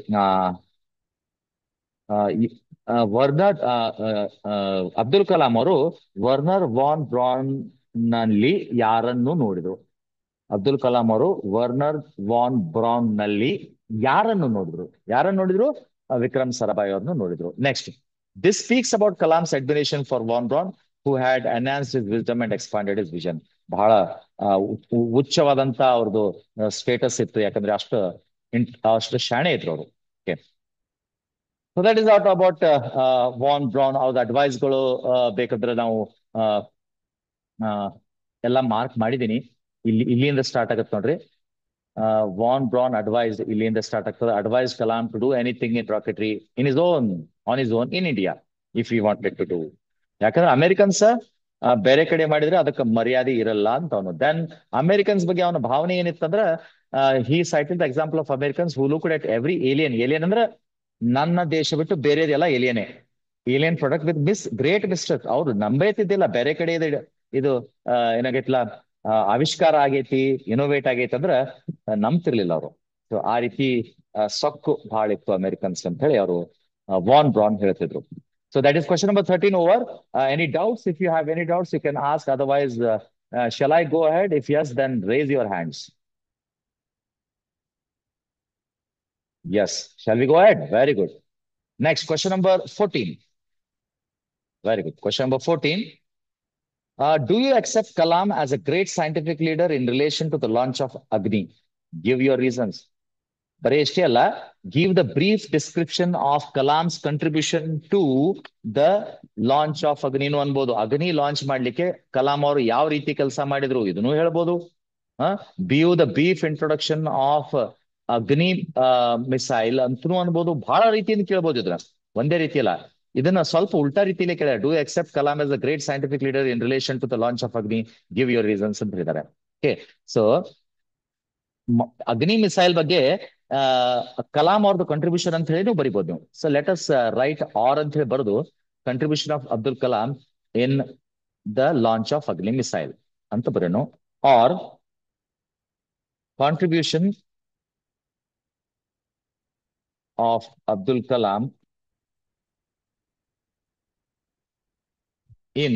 ವರ್ನರ್ ಅಬ್ದುಲ್ ಕಲಾಂ ಅವರು ವರ್ನರ್ ವಾನ್ ಬ್ರಾನ್ ನಲ್ಲಿ ಯಾರನ್ನು ನೋಡಿದ್ರು? ಅಬ್ದುಲ್ ಕಲಾಂ ಅವರು ವರ್ನರ್ ವಾನ್ ಬ್ರಾನ್ ನಲ್ಲಿ ಯಾರನ್ನು ನೋಡಿದ್ರು? ವಿಕ್ರಮ್ ಸಾರಾಭಾಯಿ ಅವ್ರನ್ನು ನೋಡಿದ್ರು. Next, this speaks about Kalam's admiration for von Braun who had enhanced his wisdom and expanded his vision. ಬಹಳ ಉಚ್ಚವಾದಂತ ಅವ್ರದ್ದು ಸ್ಟೇಟಸ್ ಇತ್ತು, ಯಾಕಂದ್ರೆ ಅಷ್ಟು ಶಾಣೆ ಇದ್ರು ಅವರು. Okay, so that is out about von Braun. ಅವ್ರ ಅಡ್ವೈಸ್ಗಳು ಬೇಕಾದ್ರೆ ನಾವು ಆ, ಆ, ಎಲ್ಲ ಮಾರ್ಕ್ ಮಾಡಿದೀನಿ. ಇಲ್ಲಿಂದ ಸ್ಟಾರ್ಟ್ ಆಗತ್ತೆ ನೋಡ್ರಿ. ವಾನ್ ಬ್ರಾನ್ ಅಡ್ವೈಸ್, ಇಲ್ಲಿಂದ ಸ್ಟಾರ್ಟ್ ಆಗ್ತದೆ. Advice Kalam to do anything in rocketry on his own in India if you wanted to do. ಯಾಕಂದ್ರೆ ಅಮೆರಿಕನ್ಸ್ ಬೇರೆ ಕಡೆ ಮಾಡಿದ್ರೆ ಅದಕ್ಕೆ ಮರ್ಯಾದೆ ಇರಲ್ಲ ಅಂತ ಅವನು. ದೆನ್ ಅಮೆರಿಕನ್ಸ್ ಬಗ್ಗೆ ಅವನ ಭಾವನೆ ಏನಿತ್ತಂದ್ರ, he cited the example of Americans who looked at every alien ಅಂದ್ರೆ ನನ್ನ ದೇಶ ಬಿಟ್ಟು ಬೇರೆದೆಲ್ಲ alien product with great mistake. ಅವ್ರು ನಂಬೇತಿದ್ದಿಲ್ಲ ಬೇರೆ ಕಡೆ ಇದು ಏನಾಗೈತಿಲ್ಲ, ಆವಿಷ್ಕಾರ ಆಗೈತಿ, ಇನೋವೇಟ್ ಆಗೈತಿ ಅಂದ್ರೆ ನಂಬ್ತಿರ್ಲಿಲ್ಲ ಅವರು. ಸೊ ಆ ರೀತಿ ಸೊಕ್ಕು ಬಹಳ ಇತ್ತು ಅಮೆರಿಕನ್ಸ್ ಅಂತ ಹೇಳಿ ಅವರು ವಾನ್ ಬ್ರಾನ್ ಹೇಳ್ತಿದ್ರು. So that is question number 13 over. Any doubts? If you have any doubts you can ask, otherwise shall I go ahead? If yes, then raise your hands. Yes. Shall we go ahead? Very good. Next, question number 14. Very good. Question number 14. Do you accept Kalam as a great scientific leader in relation to the launch of Agni? Give your reasons. ಬರೀ ಎಷ್ಟೇ ಅಲ್ಲ, give the brief description of Kalam's contribution to the launch of ಅಗ್ನಿನೂ ಅನ್ಬೋದು. Agni launch ಮಾಡ್ಲಿಕ್ಕೆ ಕಲಾಂ ಅವರು ಯಾವ ರೀತಿ ಕೆಲಸ ಮಾಡಿದ್ರು ಇದನ್ನು ಹೇಳ್ಬೋದು. ಬಿಯು the brief introduction of Agni missile ಅಂತನೂ ಅನ್ಬೋದು. ಬಹಳ ರೀತಿಯಿಂದ ಕೇಳ್ಬೋದು ಇದನ್ನ, ಒಂದೇ ರೀತಿ ಅಲ್ಲ. ಇದನ್ನ ಸ್ವಲ್ಪ ಉಲ್ಟಾ ರೀತಿಯಲ್ಲಿ ಕೇಳ, do accept Kalam as a great scientific leader in relation to the launch of Agni, give your reasons ಅಂತ ಹೇಳಿದ್ದಾರೆ. ಓಕೆ, ಸೊ ಅಗ್ನಿ ಮಿಸೈಲ್ ಬಗ್ಗೆ ಕಲಾಂ ಅವ್ರದ್ದು ಕಂಟ್ರಿಬ್ಯೂಷನ್ ಅಂತ ಹೇಳಿ ನೀವು ಬರಿಬಹುದು ನೀವು. So let us write or ಅಂತ ಹೇಳಿ ಬರೆದು contribution of Abdul Kalam in the launch of Agni missile ಅಂತ ಬರೋಣ. Or contribution of Abdul Kalam in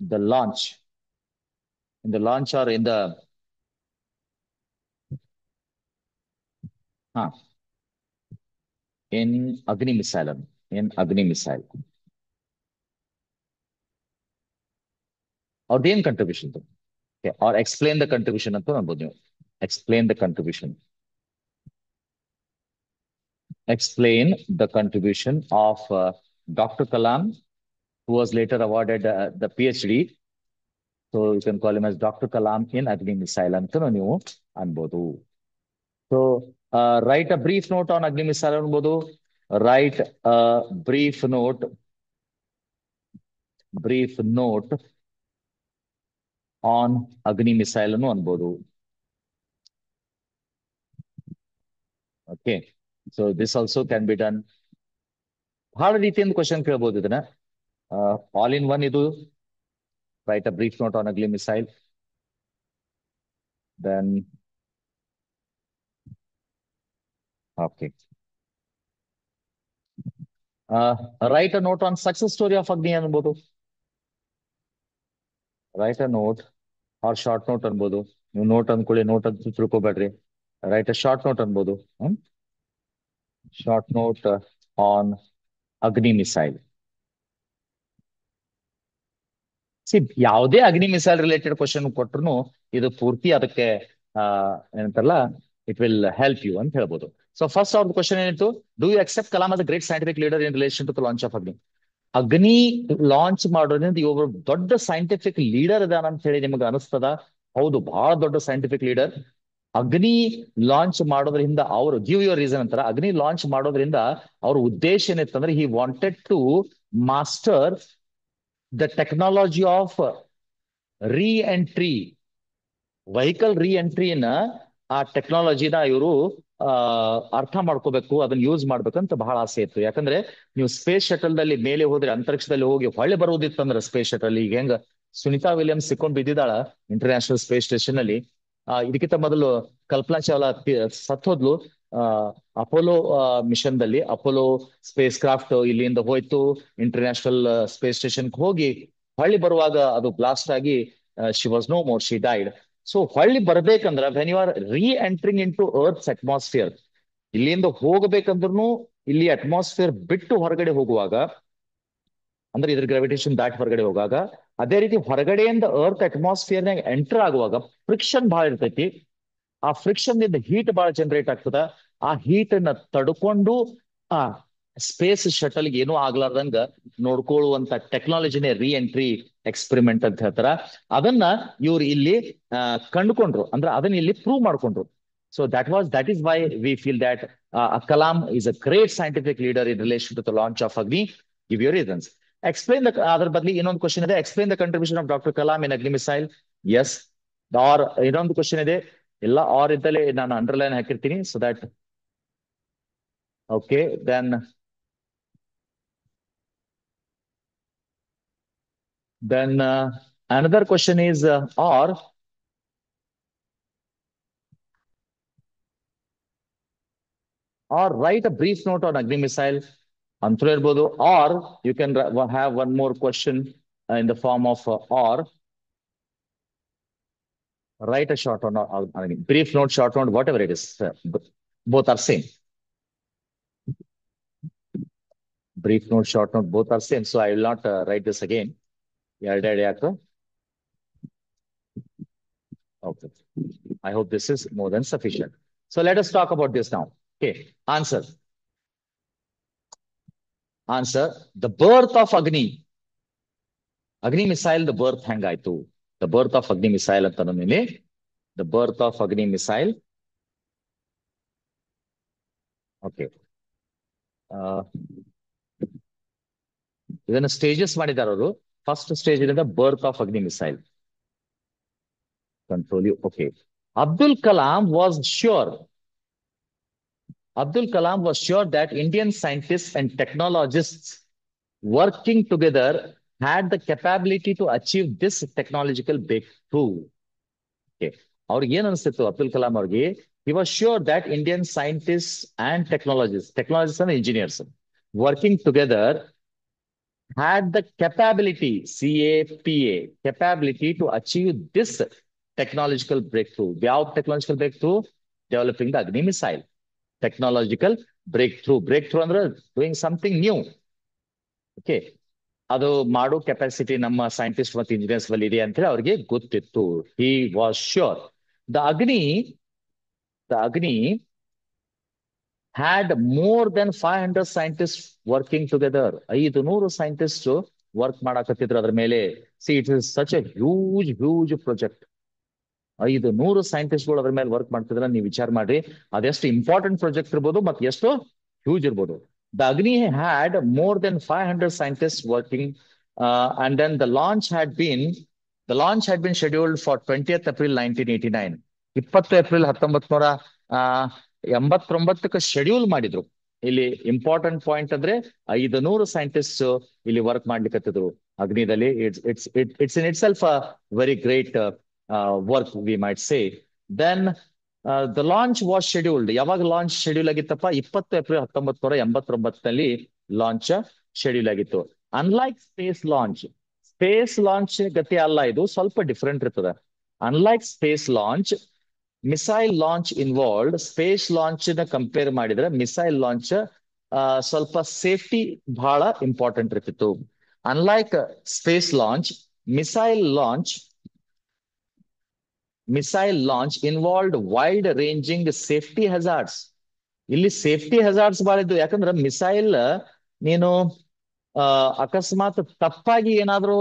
the launch or in the in Agni missile, ಅವ್ರದ್ದೇನ್ contribution, or explain the contribution ಅಂತ ಅನ್ಬೋದು ನೀವು. explain the contribution of Dr. Kalam, who was later awarded the PhD. So you can call him as Dr. Kalam in Agni missile ಅಂತ ನೀವು ಅನ್ಬೋದು. So write a brief note on Agni missile ಅನ್ಬೋದು. write a brief note on Agni missile ಅನ್ನು ಅನ್ಬೋದು. Okay, so this also can be done. ಬಹಳ ರೀತಿಯಿಂದ question ಕೇಳಬಹುದು ಇದನ್ನ. ಆಲ್ ಇನ್ ಒನ್ ಇದು, write a brief note on Agni missile. Then okay, write a note on success story of Agni ಅನ್ಬೋದು. write a note or short note ಅನ್ಬೋದು. ನೀವು note ಅಂದ್ಕೊಳ್ಳಿ, note ಅಂತ ತಿಳ್ಕೊಬೇಡ್ರಿ. write a short note ಅನ್ಬೋದು. short note on Agni missile. ಯಾವುದೇ ಅಗ್ನಿ missile related question ಕೊಟ್ರು ಇದು ಪೂರ್ತಿ ಅದಕ್ಕೆ ಏನಂತಾರಲ್ಲ, ಇಟ್ ವಿಲ್ ಹೆಲ್ಪ್ ಯು ಅಂತ ಹೇಳ್ಬೋದು. ಸೊ ಫಸ್ಟ್ ಅವ್ರ ಕ್ವಶನ್ ಏನಿತ್ತು, do you accept Kalam as a great scientific leader in relation to the launch of Agni? Agni launch ಮಾಡೋದ್ರಿಂದ ಒಬ್ಬ ದೊಡ್ಡ ಸೈಂಟಿಫಿಕ್ ಲೀಡರ್ ಇದಾನ ಅಂತ ಹೇಳಿ ನಿಮ್ಗೆ ಅನಿಸ್ತದ? ಹೌದು, ಬಹಳ ದೊಡ್ಡ ಸೈಂಟಿಫಿಕ್ ಲೀಡರ್. ಅಗ್ನಿ ಲಾಂಚ್ ಮಾಡೋದ್ರಿಂದ ಅವರು, ಗಿವ್ ಯುವರ್ ರೀಸನ್ ಅಂತಾರ, ಅಗ್ನಿ ಲಾಂಚ್ ಮಾಡೋದ್ರಿಂದ ಅವ್ರ ಉದ್ದೇಶ ಏನಿತ್ತಂದ್ರೆ, he wanted to master the technology of re-entry, vehicle ರೀ-ಎಂಟ್ರಿನ ಆ ಟೆಕ್ನಾಲಜಿನ ಇವರು ಅರ್ಥ ಮಾಡ್ಕೋಬೇಕು, ಅದನ್ನ ಯೂಸ್ ಮಾಡ್ಬೇಕಂತ ಬಹಳ ಆಸೆ ಇತ್ತು. ಯಾಕಂದ್ರೆ ನೀವು ಸ್ಪೇಸ್ ಶಟಲ್ ದಲ್ಲಿ ಮೇಲೆ ಹೋದ್ರೆ, ಅಂತರಿಕ್ಷದಲ್ಲಿ ಹೋಗಿ ಹೊಳ್ಳಿ ಬರುವುದಿತ್ತಂದ್ರೆ ಸ್ಪೇಸ್ ಶಟಲ್, ಈಗ ಹೆಂಗ ಸುನಿತಾ ವಿಲಿಯಮ್ಸ್ ಸಿಕ್ಕೊಂಡ್ ಬಿದ್ದಿದ್ದಾಳ ಇಂಟರ್ನ್ಯಾಷನಲ್ ಸ್ಪೇಸ್ ಸ್ಟೇಷನ್ ಅಲ್ಲಿ, ಇದಕ್ಕಿಂತ ಮೊದಲು ಕಲ್ಪನಾ ಚಾವ್ಲಾ ಸತ್ತೋದ್ಲು. ಅಪೋಲೋ ಮಿಷನ್ದಲ್ಲಿ ಅಪೋಲೋ ಸ್ಪೇಸ್ ಕ್ರಾಫ್ಟ್ ಇಲ್ಲಿಂದ ಹೋಯ್ತು, ಇಂಟರ್ನ್ಯಾಷನಲ್ ಸ್ಪೇಸ್ ಸ್ಟೇಷನ್ ಹೋಗಿ ಹೊಳ್ಳಿ ಬರುವಾಗ ಅದು ಬ್ಲಾಸ್ಟ್ ಆಗಿ she was no more, she died. So ಹೊಳ್ಳಿ ಬರ್ಬೇಕಂದ್ರ when you are reentering into earth's atmosphere, ಇಲ್ಲಿಂದ ಹೋಗ್ಬೇಕಂದ್ರೂ ಇಲ್ಲಿ ಅಟ್ಮಾಸ್ಫಿಯರ್ ಬಿಟ್ಟು ಹೊರಗಡೆ ಹೋಗುವಾಗ, ಅಂದ್ರೆ ಇದ್ರ ಗ್ರಾವಿಟೇಷನ್ ದಾಟಿ ಹೊರಗಡೆ ಹೋಗಾಗ, ಅದೇ ರೀತಿ ಹೊರಗಡೆಯಿಂದ ಅರ್ತ್ ಅಟ್ಮಾಸ್ಫಿಯರ್ನಾಗ ಎಂಟರ್ ಆಗುವಾಗ ಫ್ರಿಕ್ಷನ್ ಬಹಳ ಇರ್ತೈತಿ. ಆ ಫ್ರಿಕ್ಷನ್ ಇಂದ ಹೀಟ್ ಬಹಳ ಜನರೇಟ್ ಆಗ್ತದ. ಆ ಹೀಟ್ ಅನ್ನ ತಡ್ಕೊಂಡು ಆ ಸ್ಪೇಸ್ ಶಟಲ್ಗೆ ಏನೂ ಆಗ್ಲಾರ್ದಂಗ ನೋಡ್ಕೊಳ್ಳುವಂತ ಟೆಕ್ನಾಲಜಿನೇ ರೀ ಎಂಟ್ರಿ ಎಕ್ಸ್ಪೆರಿಮೆಂಟ್ ಅಂತ ಹೇಳ್ತಾರ. ಅದನ್ನ ಇವ್ರು ಇಲ್ಲಿ ಕಂಡುಕೊಂಡ್ರು, ಅಂದ್ರೆ ಅದನ್ನ ಇಲ್ಲಿ ಪ್ರೂವ್ ಮಾಡ್ಕೊಂಡ್ರು. So that is why we feel that Kalam is a great scientific leader in relation to the launch of Agni. Give your reasons. Explain the ಅದರ ಬದಲಿ ಇನ್ನೊಂದು ಕ್ವಶನ್ ಇದೆ, explain the contribution of doctor Kalam in Agni missile. Yes, or ಇನ್ನೊಂದು question ಇದೆ, ಎಲ್ಲ or ಇದ್ದಲ್ಲೇ ನಾನು underline ಹಾಕಿರ್ತೀನಿ. So that okay, then another question is or write a brief note on Agni missile ಅಂತೂ ಇರ್ಬೋದು, or you can have one more question in the form of or write a short note, I mean, brief note, short note, whatever it is. Both are same. Brief note, short note, both are same. So I will not write this again. Okay. I hope this is more than sufficient. So let us talk about this now. Okay. Answer. The birth of Agni. Agni missile, the birth hangaitu. The birth of Agni missile ಅಂತ ಇಲ್ಲಿ. The birth of Agni missile. Okay. ಇದನ್ನ stages ಮಾಡಿದ್ದಾರೆ ಅವರು. First stage ಇದೆ ಬರ್ತ್ of Agni missile. Control you. Okay. Abdul Kalam was sure that Indian scientists and technologists working together had the capability to achieve this technological breakthrough. Okay. ಅವ್ರಿಗೆ ಏನ್ ಅನಿಸ್ತಿತ್ತು ಅಬ್ದುಲ್ ಕಲಾಂ ಅವ್ರಿಗೆ? He was sure that Indian scientists and technologists and engineers working together had the capability, capability to achieve this technological breakthrough. ಯಾವ technological breakthrough? Developing the Agni missile. Technological breakthrough. Breakthrough ಅಂದ್ರೆ doing something new. Okay. ಅದು ಮಾಡೋ capacity ನಮ್ಮ scientist ಮತ್ತು engineers ಬಲ್ಲಿ ಇದೆ ಅಂತ ಹೇಳಿ ಅವ್ರಿಗೆ ಗೊತ್ತಿತ್ತು. He was sure. The Agni had more than 500 scientists working together. 500 scientists work ಮಾಡಕತ್ತಿದ್ರು ಅದ್ರ ಮೇಲೆ. See, it is such a huge project. 500 ಸೈಂಟಿಸ್ಟ್ಗಳು ಅದ್ರ ಮೇಲೆ ವರ್ಕ್ ಮಾಡ್ತಿದ್ರ. ನೀವು ವಿಚಾರ ಮಾಡ್ರಿ ಅದೆಷ್ಟು ಇಂಪಾರ್ಟೆಂಟ್ ಪ್ರಾಜೆಕ್ಟ್ ಇರ್ಬೋದು ಮತ್ತೆ ಎಷ್ಟು ಹ್ಯೂಜ್ ಇರ್ಬೋದು. The Agni had more than 500 scientists working, and then the launch had been scheduled for 20th April 1989. 20 April 1989ಕ್ಕೆ ಶೆಡ್ಯೂಲ್ ಮಾಡಿದ್ರು. ಇಲ್ಲಿ ಇಂಪಾರ್ಟೆಂಟ್ ಪಾಯಿಂಟ್ ಅಂದ್ರೆ 500 ಸೈಂಟಿಸ್ಟ್ ಇಲ್ಲಿ ವರ್ಕ್ ಮಾಡ್ಲಿಕ್ಕತ್ತಿದ್ರು ಅಗ್ನಿದಲ್ಲಿ. It's in itself a very great work, we might say. Then the launch was scheduled. ಯಾವಾಗ launch schedule ಆಗಿತ್ತಪ್ಪ? 20 April 1989ನಲ್ಲಿ ಲಾಂಚ್ ಶೆಡ್ಯೂಲ್ ಆಗಿತ್ತು. ಅನ್ಲೈಕ್ ಸ್ಪೇಸ್ ಲಾಂಚ್ ಗತಿ ಅಲ್ಲ, ಇದು ಸ್ವಲ್ಪ ಡಿಫರೆಂಟ್ ಇರ್ತದೆ. Unlike space launch, missile launch involved. Space launch ನ ಕಂಪೇರ್ ಮಾಡಿದ್ರೆ ಮಿಸೈಲ್ ಲಾಂಚ್ ಸ್ವಲ್ಪ ಸೇಫ್ಟಿ ಬಹಳ ಇಂಪಾರ್ಟೆಂಟ್ ಇರ್ತಿತ್ತು. Unlike space launch, missile launch involved wide ranging safety hazards. ಇಲ್ಲಿ ಸೇಫ್ಟಿ ಹಜಾರ್ಡ್ಸ್ ಬಹಳ ಇದ್ದು. ಯಾಕಂದ್ರೆ ಮಿಸೈಲ್ ನೀನು ಅಕಸ್ಮಾತ್ ತಪ್ಪಾಗಿ ಏನಾದ್ರೂ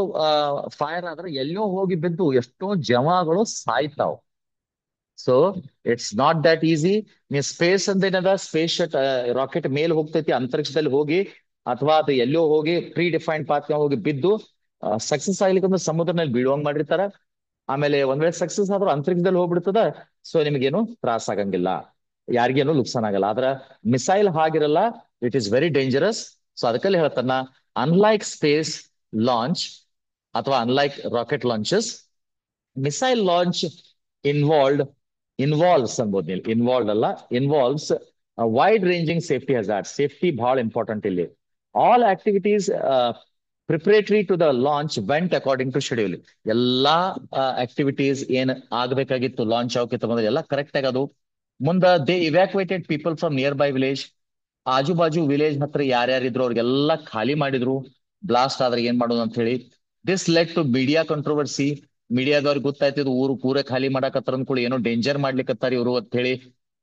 ಫೈರ್ ಆದ್ರೆ ಎಲ್ಲೋ ಹೋಗಿ ಬಿದ್ದು ಎಷ್ಟೋ ಜನಗಳು ಸಾಯ್ತಾವ್. So it's not that easy. ನೀ ಸ್ಪೇಸ್ ಅಂತ ಏನದ, ಸ್ಪೇಸ್ ರಾಕೆಟ್ ಮೇಲೆ ಹೋಗ್ತೈತಿ, ಅಂತರಿಕ್ಷದಲ್ಲಿ ಹೋಗಿ ಅಥವಾ ಅದು ಎಲ್ಲೋ ಹೋಗಿ ಪ್ರೀ ಡಿಫೈನ್ಡ್ ಪಾತ್ ಹೋಗಿ ಬಿದ್ದು ಸಕ್ಸಸ್ ಆಗ್ಲಿಕ್ಕೆ ಸಮುದ್ರನಲ್ಲಿ ಬೀಳುವಂಗ್ ಮಾಡಿರ್ತಾರ. ಆಮೇಲೆ ಒಂದ್ ವೇಳೆ ಸಕ್ಸಸ್ ಆದ್ರೂ ಅಂತರಿಕ್ಷದಲ್ಲಿ ಹೋಗ್ಬಿಡ್ತದ. ಸೊ ನಿಮಗೇನು ತ್ರಾಸ ಆಗಂಗಿಲ್ಲ, ಯಾರಿಗೇನು ನುಕ್ಸಾನ್ ಆಗಲ್ಲ. ಆದ್ರ ಮಿಸೈಲ್ ಹಾಗಿರಲ್ಲ, it is very dangerous. So ಅದಕ್ಕಲ್ಲಿ ಹೇಳ್ತಾನ ಅನ್ಲೈಕ್ ಸ್ಪೇಸ್ ಲಾಂಚ್ ಅಥವಾ unlike rocket launches, missile launch involves ಅನ್ಬೋದು. ಇನ್ವಾಲ್ವ್ಡ್ ಅಲ್ಲ, involves wide ranging safety hazards. Safety bhal important ಇಲ್ಲಿ. All activities preparatory to the launch went according to schedule. ಎಲ್ಲಾ activities ಏನ್ ಆಗ್ಬೇಕಾಗಿತ್ತು launch ಆಗೋಕ್ಕಿಂತ ಮೊದಲು ಎಲ್ಲ ಕರೆಕ್ಟ್ ಆಗಿ ಅದು ಮುಂದ they evacuated people from near by village. ಆಜು ಬಾಜು ವಿಲೇಜ್ ಹತ್ರ ಯಾರ್ಯಾರಿದ್ರು ಅವ್ರಿಗೆಲ್ಲ ಖಾಲಿ ಮಾಡಿದ್ರು ಬ್ಲಾಸ್ಟ್ ಆದ್ರೆ ಏನ್ ಮಾಡೋದು ಅಂತ ಹೇಳಿ. This led to media controversy. ಮೀಡಿಯಾದವ್ರಿಗೆ ಗೊತ್ತಾಯ್ತಿದ್ ಊರು ಪೂರ ಖಾಲಿ ಮಾಡಕತ್ತಾರ ಅಂದ್ಕೊಳ್ಳಿ, ಏನೋ ಡೇಂಜರ್ ಮಾಡ್ಲಿಕ್ಕತ್ತಾರ ಇವರು ಅಂತ ಹೇಳಿ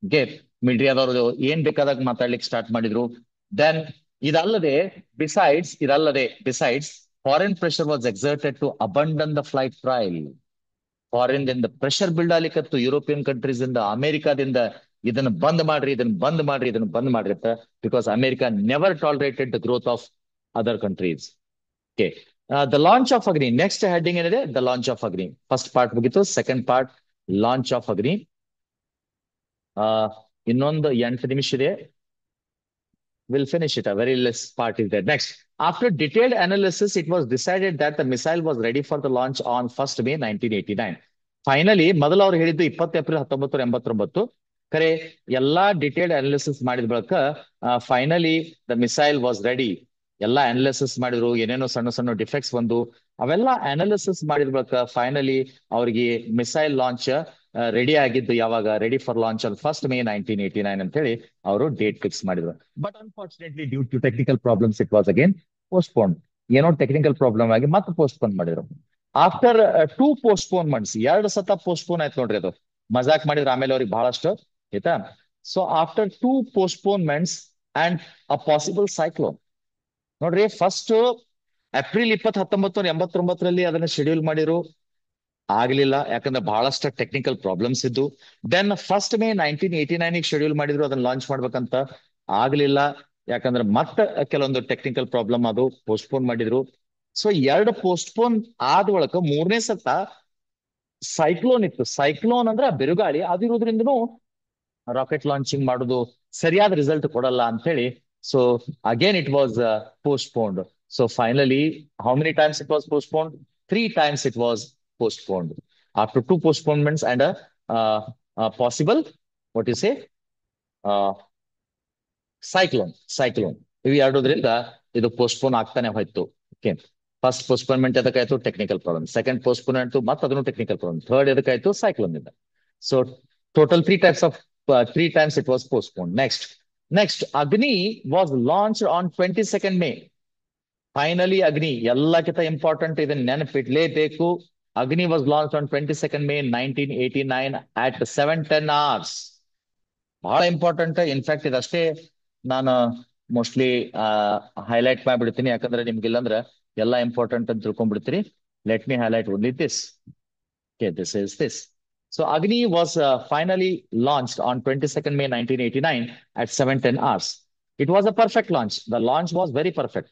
ಗೆ ಮೀಡಿಯಾದವ್ರು ಏನ್ ಬೇಕಾದಾಗ ಮಾತಾಡ್ಲಿಕ್ಕೆ ಸ್ಟಾರ್ಟ್ ಮಾಡಿದ್ರು. Then besides foreign pressure was exerted to abandon the flight trial. Foreign ದಿಂದ ಪ್ರೆಷರ್ ಬಿಲ್ಡ್ ಆಗ್ಲಿಕ್ಕತ್ತು ಯುರೋಪಿಯನ್ ಕಂಟ್ರೀಸ್ ಇಂದ, ಅಮೆರಿಕಾದಿಂದ ಇದನ್ನ ಬಂದ್ ಮಾಡ್ರಿ, ಇದನ್ನ ಬಂದ್ ಮಾಡ್ರಿ, ಇದನ್ನ ಬಂದ್ ಮಾಡ್ರಿ ಅಂತ. Because America never tolerated the growth of other countries. Okay, the launch of ಅಗ್ನಿ. ನೆಕ್ಸ್ಟ್ ಹೆಡ್ಡಿಂಗ್ ಏನಿದೆ, ದ ಲಾಂಚ್ ಆಫ್ ಅಗ್ನಿ. ಫಸ್ಟ್ ಪಾರ್ಟ್ ಮುಗಿತು, ಸೆಕೆಂಡ್ ಪಾರ್ಟ್ ಲಾಂಚ್ ಆಫ್ ಅಗ್ನಿ. ಇನ್ನೊಂದು 8 ನಿಮಿಷ ಇದೆ. We'll finish it. A very less part is there. Next, after detailed analysis, it was decided that the missile was ready for the launch on 1st May 1989. Finally ಮೊದಲು ಅವ್ರು ಹೇಳಿದ್ದು 20 April 1989. ಖರೆ ಎಲ್ಲಾ detailed analysis ಮಾಡಿದ ಬಳಿಕ finally the missile was ready. ಎಲ್ಲಾ analysis ಮಾಡಿದ್ರು, ಏನೇನೋ ಸಣ್ಣ ಸಣ್ಣ ಡಿಫೆಕ್ಟ್ಸ್ ಬಂದು ಅವೆಲ್ಲ ಅನಾಲಿಸಿಸ್ ಮಾಡಿದ ಬಳಿಕ ಫೈನಲಿ ಅವ್ರಿಗೆ ಮಿಸೈಲ್ ಲಾಂಚ್ ರೆಡಿ ಆಗಿದ್ದು ಯಾವಾಗ, ready for launch on 1st May 1989 ಅಂತ ಹೇಳಿ ಅವರು ಡೇಟ್ ಫಿಕ್ಸ್ ಮಾಡಿದ್ರು. But unfortunately due to technical problems it was again postpone. ಏನೋ ಟೆಕ್ನಿಕಲ್ ಪ್ರಾಬ್ಲಮ್ ಆಗಿ ಮತ್ತೆ ಪೋಸ್ಟ್ಪೋನ್ ಮಾಡಿದ್ರು. ಆಫ್ಟರ್ 2 ಪೋಸ್ಟ್ಪೋನ್ಮೆಂಟ್ಸ್, 2 ಸತ ಪೋಸ್ಟ್ಪೋನ್ ಆಯ್ತು ನೋಡ್ರಿ. ಅದು ಮಜಾಕ್ ಮಾಡಿದ್ರು ಆಮೇಲೆ ಅವ್ರಿಗೆ ಬಹಳಷ್ಟು ಆಯ್ತಾ. So after 2 postponements and a possible cyclone. ನೋಡ್ರಿ, ಫಸ್ಟ್ ಏಪ್ರಿಲ್ 20, 1989 ಅದನ್ನ ಶೆಡ್ಯೂಲ್ ಮಾಡಿರು, ಆಗ್ಲಿಲ್ಲ ಯಾಕಂದ್ರೆ ಬಹಳಷ್ಟು ಟೆಕ್ನಿಕಲ್ ಪ್ರಾಬ್ಲಮ್ಸ್ ಇದ್ದು. ದೆನ್ 1st May 1989 ಶೆಡ್ಯೂಲ್ ಮಾಡಿದ್ರು ಅದನ್ನ ಲಾಂಚ್ ಮಾಡ್ಬೇಕಂತ, ಆಗ್ಲಿಲ್ಲ ಯಾಕಂದ್ರೆ ಮತ್ತೆ ಕೆಲವೊಂದು ಟೆಕ್ನಿಕಲ್ ಪ್ರಾಬ್ಲಮ್ ಅದು ಪೋಸ್ಟ್ಪೋನ್ ಮಾಡಿದ್ರು. ಸೊ 2 ಪೋಸ್ಟ್ಪೋನ್ ಆದ ಒಳಕ 3ನೇ ಸತ ಸೈಕ್ಲೋನ್ ಇತ್ತು. ಸೈಕ್ಲೋನ್ ಅಂದ್ರೆ ಬಿರುಗಾಳಿ, ಅದಿರೋದ್ರಿಂದನೂ ರಾಕೆಟ್ ಲಾಂಚಿಂಗ್ ಮಾಡೋದು ಸರಿಯಾದ ರಿಸಲ್ಟ್ ಕೊಡಲ್ಲ ಅಂತ ಹೇಳಿ. So again it was postponed. So finally how many times it was postponed? 3 times it was postponed. After 2 postponements and a possible, what you say, uh, cyclone. ಇವು ಎರಡೋದ್ರಿಂದ ಇದು postpone ಆಗ್ತಾನೆ ಹೋಯ್ತು. Okay, first postponement ಎದಕ್ಕಾಯ್ತು? Technical problem. Second postponement ಮತ್ತೆ ಅದನ್ನು technical problem. Third ಎದಕ್ಕಾಯ್ತು? Cyclone ಇಂದ. So total 3 times it was postponed. Next, Agni was launched on 22nd May. Finally ಅಗ್ನಿ ಎಲ್ಲಕ್ಕಿಂತ ಇಂಪಾರ್ಟೆಂಟ್, ಇದನ್ನ ನೆನಪಿಡ್ಲೇಬೇಕು. ಅಗ್ನಿ was launch on 22nd May 1989 at 7:10 hours. ಬಹಳ ಇಂಪಾರ್ಟೆಂಟ್. ಇನ್ಫ್ಯಾಕ್ಟ್ ಇದಷ್ಟೇ ನಾನು ಮೋಸ್ಟ್ಲಿ ಹೈಲೈಟ್ ಮಾಡ್ಬಿಡ್ತೀನಿ, ಯಾಕಂದ್ರೆ ನಿಮ್ಗಿಲ್ಲ ಅಂದ್ರೆ ಎಲ್ಲ ಇಂಪಾರ್ಟೆಂಟ್ ಅಂತ ತಿಳ್ಕೊಂಡ್ಬಿಡ್ತೀರಿ. Let me highlight only this. Okay, this is this. So Agni was finally launched on 22nd May 1989 at 7:10 hours. It was a perfect launch. The launch was very perfect.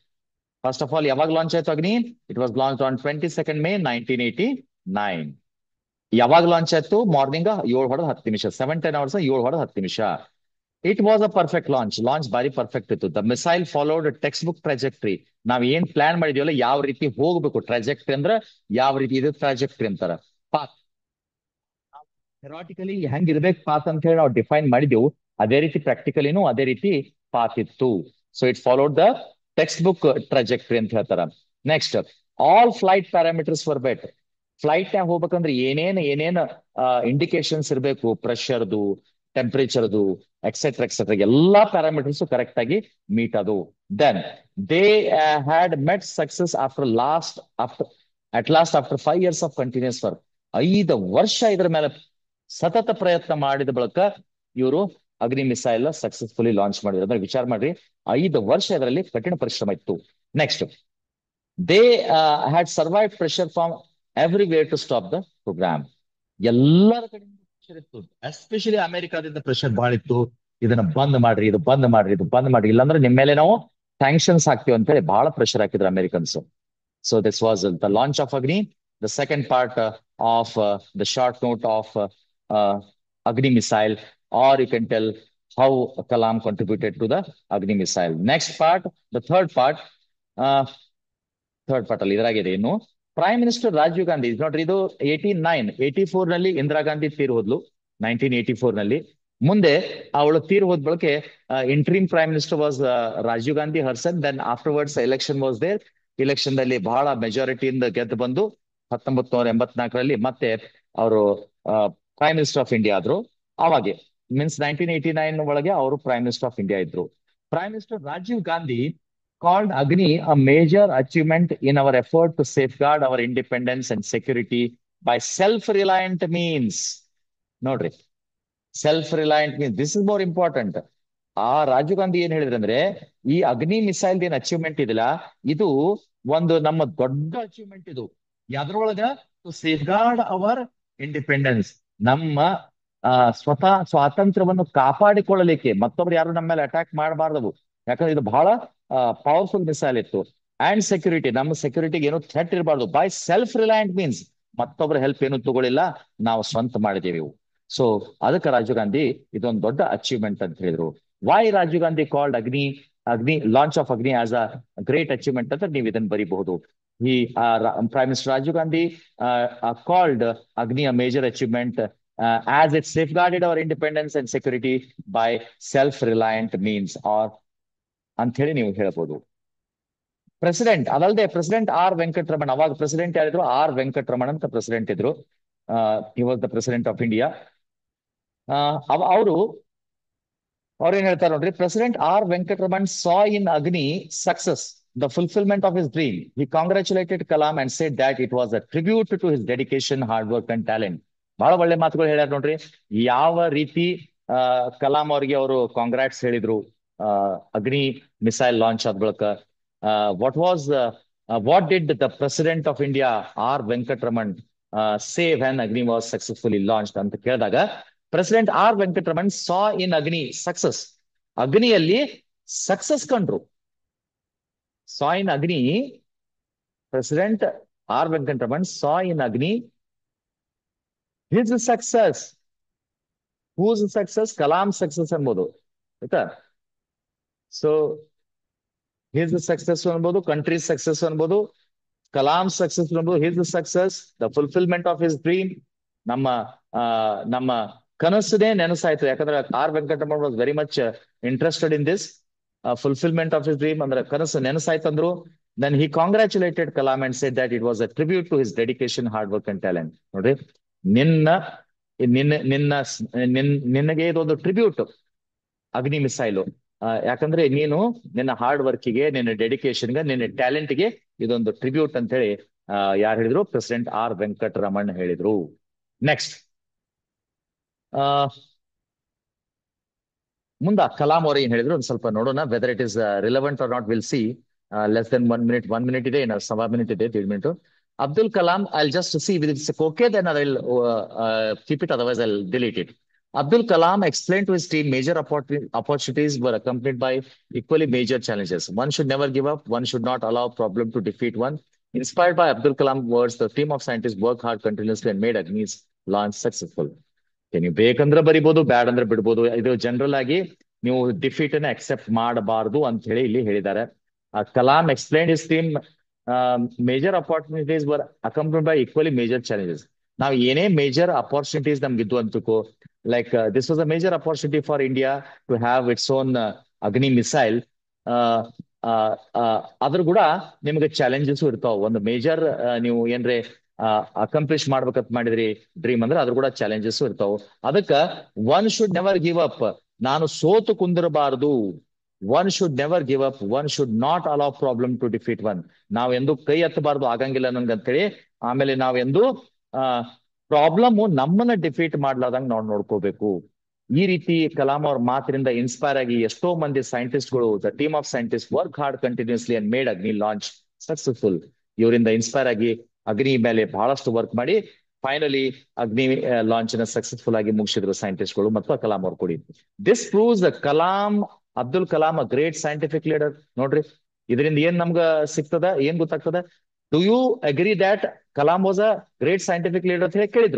First of all, ಯಾವಾಗ launch ಆಯ್ತು Agni? It was launch on 22nd May 1989. ಯಾವಾಗ launch ಆಯ್ತು? Morning 7:10. 7:10 hours 7:10. It was a perfect launch ಬಾರಿ perfect ಇತ್ತು. The missile followed textbook trajectory. ನಾವ್ ಏನ್ plan ಮಾಡಿದೀವಲ್ಲ, ಯಾವ ರೀತಿ ಹೋಗ್ಬೇಕು ಟ್ರಾಜೆಕ್ಟ್ರಿ ಅಂದ್ರೆ ಯಾವ ರೀತಿ ಇದು ಟ್ರಾಜೆಕ್ಟ್ರಿ ಅಂತಾರ. ಪಾತ್ ಥೆರಾಟಿಕಲಿ ಹೆಂಗಿರ್ಬೇಕು ಪಾತ್ ಅಂತ ಹೇಳಿ ನಾವು ಡಿಫೈನ್ ಮಾಡಿದೆವು, ಅದೇ ರೀತಿ ಪ್ರಾಕ್ಟಿಕಲಿನೂ ಅದೇ ರೀತಿ ಪಾತ್ ಇತ್ತು. So it followed the textbook trajectory ಅಂತ ಹೇಳ್ತಾರ. Next, all flight parameters for bet. Flight ನಾಗ ಹೋಗ್ಬೇಕಂದ್ರೆ ಏನೇನ್ ಇಂಡಿಕೇಶನ್ಸ್ ಇರಬೇಕು, ಪ್ರೆಷರ್ದು, ಟೆಂಪರೇಚರ್ದು, ಎಕ್ಸೆಟ್ರಾ ಎಲ್ಲಾ ಪ್ಯಾರಾಮೀಟರ್ಸ್ ಕರೆಕ್ಟ್ ಆಗಿ ಮೀಟ್ ಅದು. Then they had met success after after 5 years of continuous work. 5 ವರ್ಷ ಇದರ ಮೇಲೆ ಸತತ ಪ್ರಯತ್ನ ಮಾಡಿದ ಬಳಿಕ ಇವರು ಅಗ್ನಿ ಮಿಸೈಲ್ ಸಕ್ಸಸ್ಫುಲಿ ಲಾಂಚ್ ಮಾಡಿದ್ರು. ಅಂದ್ರೆ ವಿಚಾರ ಮಾಡ್ರಿ, 5 ವರ್ಷ ಇದರಲ್ಲಿ ಕಠಿಣ ಪರಿಶ್ರಮ ಇತ್ತು. Next, they had survive pressure from everywhere to stop the programme. ಎಲ್ಲರ ಕಡೆಯಿಂದ ಪ್ರೆಷರ್ ಇತ್ತು, ಎಸ್ಪೆಷಲಿ ಅಮೆರಿಕಾದಿಂದ ಪ್ರೆಷರ್ ಬಹಳ ಇತ್ತು. ಇದನ್ನ ಬಂದ್ ಮಾಡ್ರಿ, ಇದು ಬಂದ್ ಮಾಡ್ರಿ, ಇದು ಬಂದ್ ಮಾಡ್ರಿ, ಇಲ್ಲಾಂದ್ರೆ ನಿಮ್ಮ ಮೇಲೆ ನಾವು ಸ್ಯಾಂಕ್ಷನ್ಸ್ ಹಾಕ್ತಿವಿ ಅಂತ ಹೇಳಿ ಬಹಳ ಪ್ರೆಷರ್ ಹಾಕಿದ್ರು Americans. So this was the launch of Agni. The second part of the short note of Agni missile, or you can tell how Kalam contributed to the Agni missile. Next part, the uh, third part ಅಲ್ಲಿ ಇದ್ರಾಗಿದೆ. ಇನ್ನು prime minister Rajiv Gandhi ನೋಡ್ರಿ, ಇದು 84 ನಲ್ಲಿ ಇಂದಿರಾ ಗಾಂಧಿ ತೀರ್ ಹೋದ್ಲು, 1984 ನಲ್ಲಿ. ಮುಂದೆ ಅವಳು ತೀರ್ ಹೋದ ಬಳಿಕೆ interim prime minister was Rajiv Gandhi her son. Then afterwards election was there. Election ದಲ್ಲಿ ಬಹಳ ಮೆಜಾರಿಟಿಯಿಂದ ಗೆದ್ದು ಬಂದು 1984ರಲ್ಲಿ ಮತ್ತೆ ಅವರು ಪ್ರೈಮ್ ಮಿನಿಸ್ಟರ್ ಆಫ್ ಇಂಡಿಯಾ ಆದ್ರು. ಅವಾಗೆ ಮೀನ್ಸ್ 1989 ಒಳಗೆ ಅವರು ಪ್ರೈಮ್ ಮಿನಿಸ್ಟರ್ ಆಫ್ ಇಂಡಿಯಾ ಇದ್ರು. Prime minister Rajiv Gandhi called Agni a major achievement in our effort to safeguard our independence and security by self reliant means. ನೋಡ್ರಿ, self reliant means this is more important. ಆ ರಾಜೀವ್ ಗಾಂಧಿ ಏನ್ ಹೇಳಿದ್ರೆ ಅಂದ್ರೆ, ಈ ಅಗ್ನಿ missile ಏನ್ achievement ಇದೆಯಲ್ಲ, ಇದು ಒಂದು ನಮ್ಮ ದೊಡ್ಡ ಅಚೀವ್ಮೆಂಟ್. ಇದು ಯಾವ್ದ್ರೊಳಗ to safeguard our independence, ನಮ್ಮ ಸ್ವತಃ ಸ್ವಾತಂತ್ರ್ಯವನ್ನು ಕಾಪಾಡಿಕೊಳ್ಳಲಿಕ್ಕೆ, ಮತ್ತೊಬ್ರು ಯಾರು ನಮ್ಮ ಮೇಲೆ ಅಟ್ಯಾಕ್ ಮಾಡಬಾರ್ದವು, ಯಾಕಂದ್ರೆ ಇದು ಬಹಳ ಪವರ್ಫುಲ್ ಮಿಸೈಲ್ ಇತ್ತು. ಅಂಡ್ ಸೆಕ್ಯೂರಿಟಿ, ನಮ್ಮ ಸೆಕ್ಯೂರಿಟಿಗೆ ಏನು ಥ್ರೆಟ್ ಇರಬಾರ್ದು. ಬೈ ಸೆಲ್ಫ್ ರಿಲಯಂಟ್ ಮೀನ್ಸ್ ಮತ್ತೊಬ್ಬರ ಹೆಲ್ಪ್ ಏನು ತಗೊಳ್ಳಿಲ್ಲ, ನಾವು ಸ್ವಂತ ಮಾಡಿದೇವೆ ಇವು. ಸೊ ಅದಕ್ಕೆ ರಾಜೀವ್ ಗಾಂಧಿ ಇದೊಂದು ದೊಡ್ಡ ಅಚೀವ್ಮೆಂಟ್ ಅಂತ ಹೇಳಿದ್ರು. Why Rajiv Gandhi called Agni launch of Agni as a great achievement ಅಂತ ನೀವು ಇದನ್ನ ಬರೀಬಹುದು. ಈ prime minister Rajiv Gandhi called Agni a major achievement as it safeguarded our independence and security by self reliant means or ಅಂತ ಹೇಳಿ ನೀವು ಹೇಳ್ಬೋದು. ಪ್ರೆಸಿಡೆಂಟ್ ಅದಲ್ಲದೆ ಪ್ರೆಸಿಡೆಂಟ್ ಆರ್ ವೆಂಕಟರಮಣ್, ಅವಾಗ ಪ್ರೆಸಿಡೆಂಟ್ ಯಾರಿದ್ರು? ಆರ್ ವೆಂಕಟರಮಣ್ ಅಂತ ಪ್ರೆಸಿಡೆಂಟ್ ಇದ್ರು. He was the president of India. ಅವರು ಅವ್ರೇನ್ ಹೇಳ್ತಾರೆ ನೋಡ್ರಿ, president R Venkataraman saw in Agni success the fulfilment of his dream. He congratulated Kalam and said that it was a tribute to his dedication, hard work and talent. ಬಹಳ ಒಳ್ಳೆ ಮಾತುಗಳು ಹೇಳ್ಯಾರ ನೋಡ್ರಿ. ಯಾವ ರೀತಿ ಕಲಾಂ ಅವರಿಗೆ ಅವರು ಕಾಂಗ್ರಾಟ್ಸ್ ಹೇಳಿದ್ರು ಅಗ್ನಿ ಮಿಸೈಲ್ ಲಾಂಚ್ ಆದ ಬಳಿಕ. What did the president of India R Venkataraman say when Agni was successfully launched ಅಂತ ಕೇಳಿದಾಗ, president R Venkataraman saw in Agni success, ಅಗ್ನಿಯಲ್ಲಿ ಸಕ್ಸಸ್ ಕಂಡ್ರು. Saw in Agni, president R Venkataraman saw in Agni his success. Whose success? Kalam success ಅನ್ಬೋದು, ಆಯ್ತಾ? So his success ಅನ್ಬೋದು, country success ಅನ್ಬೋದು, Kalam success ಅನ್ಬೋದು. His success the fulfilment of his dream, ನಮ್ಮ ನಮ್ಮ ಕನಸನ್ನೇ ನೆನಸಾಯ್ತು. ಯಾಕಂದ್ರೆ R Venkataraman was very much interested in this fulfilment of his dream, ಅಂದ್ರೆ ಕನಸು ನೆನಸಾಯ್ತು ಅಂದ್ರು. Then he congratulated Kalam and said that it was a tribute to his dedication, hard work and talent. ನೋಡ್ರಿ, ನಿನ್ನ ನಿನ್ನ ನಿನ್ನ ನಿನಗೆ ಇದೊಂದು ಟ್ರಿಬ್ಯೂಟ್ ಅಗ್ನಿ ಮಿಸೈಲು. ಯಾಕಂದ್ರೆ ನೀನು ನಿನ್ನ ಹಾರ್ಡ್ ವರ್ಕಿಗೆ, ನಿನ್ನ ಡೆಡಿಕೇಶನ್ಗೆ, ನಿನ್ನ ಟ್ಯಾಲೆಂಟ್ಗೆ ಇದೊಂದು ಟ್ರಿಬ್ಯೂಟ್ ಅಂತ ಹೇಳಿ ಯಾರು ಹೇಳಿದ್ರು? ಪ್ರೆಸಿಡೆಂಟ್ ಆರ್ ವೆಂಕಟರಮಣ್ ಹೇಳಿದ್ರು. ನೆಕ್ಸ್ಟ್ ಮುಂದ ಕಲಾಂ ಅವರು ಏನ್ ಹೇಳಿದ್ರು ಒಂದು ಸ್ವಲ್ಪ ನೋಡೋಣ. Whether it is relevant or not, will see. Less than 1 minute ಇದೆ, ಇನ್ನು ಸವಾ ಮಿನಿಟ್ ಇದೆ, 1.5 minute. Abdul Kalam, I'll just see if it's okay, then I'll keep it, otherwise I'll delete it. Abdul Kalam explained to his team major opportunities were accompanied by equally major challenges. One should never give up. One should not allow problem to defeat one. Inspired by Abdul Kalam's words, the team of scientists worked hard continuously and made Agni's launch successful. ನೀವು ಬೇಕಂದ್ರೆ ಬರಿಬಹುದು, ಬ್ಯಾಡ್ ಅಂದ್ರೆ ಬಿಡ್ಬೋದು. ಇದು general ಆಗಿ ನೀವು defeat ಅನ್ನ accept ಮಾಡಬಾರದು ಅಂತ ಹೇಳಿ ಇಲ್ಲಿ ಹೇಳಿದ್ದಾರೆ. Kalam explained his team major opportunities were accompanied by equally major challenges. ನಾವು ಏನೇ ಮೇಜರ್ ಅಪಾರ್ಚುನಿಟೀಸ್ ನಮ್ಗಿದ್ದು ಅಂತಕೋ, like this was a major opportunity for India to have its own Agni missile. ಅದ್ರ ಕೂಡ ನಿಮ್ಗೆ ಚಾಲೆಂಜಸ್ ಇರ್ತಾವ. ಒಂದು ಮೇಜರ್ ನೀವು ಏನ್ರೆ ಅಕಂಪ್ಲಿಷ್ ಮಾಡ್ಬೇಕಂತ ಮಾಡಿದ್ರಿ ಡ್ರೀಮ್ ಅಂದ್ರೆ ಅದ್ರ ಕೂಡ ಚಾಲೆಂಜಸ್ ಇರ್ತಾವ. ಅದಕ್ಕ one should never give up, ನಾನು ಸೋತು ಕುಂದಿರಬಾರದು. One should never give up, one should not allow problem to defeat one. ನಾವ್ ಎಂದು ಕೈ ಎತ್ತಬಾರ್ದು, ಆಗಂಗಿಲ್ಲ ನನ್ಗಂತೇಳಿ. ಆಮೇಲೆ ನಾವೆಂದು ಪ್ರಾಬ್ಲಮ್ ನಮ್ಮನ್ನ ಡಿಫೀಟ್ ಮಾಡ್ಲಾರ್ದಂಗ್ ನಾವು ನೋಡ್ಕೋಬೇಕು. ಈ ರೀತಿ ಕಲಾಂ ಅವ್ರ ಮಾತಿನಿಂದ ಇನ್ಸ್ಪೈರ್ ಆಗಿ ಎಷ್ಟೋ ಮಂದಿ ಸೈಂಟಿಸ್ಟ್ಗಳು, the team of scientist work hard continuously and made Agni launch successful. ಇವರಿಂದ ಇನ್ಸ್ಪೈರ್ ಆಗಿ ಅಗ್ನಿ ಮೇಲೆ ಬಹಳಷ್ಟು ವರ್ಕ್ ಮಾಡಿ ಫೈನಲಿ ಅಗ್ನಿ ಲಾಂಚ್ ನ ಸಕ್ಸಸ್ಫುಲ್ ಆಗಿ ಮುಗಿಸಿದ್ರು ಸೈಂಟಿಸ್ಟ್ಗಳು ಮತ್ತು ಕಲಾಂ ಅವ್ರು ಕೂಡಿ. This proves the Kalam, Abdul Kalam a great scientific leader. ನೋಡ್ರಿ, ಇದರಿಂದ ಏನ್ ನಮ್ಗ ಸಿಗ್ತದ, ಏನ್ ಗೊತ್ತಾಗ್ತದ? Do you agree that Kalam was a great scientific leader ಅಂತ ಹೇಳಿ ಕೇಳಿದ್ರು.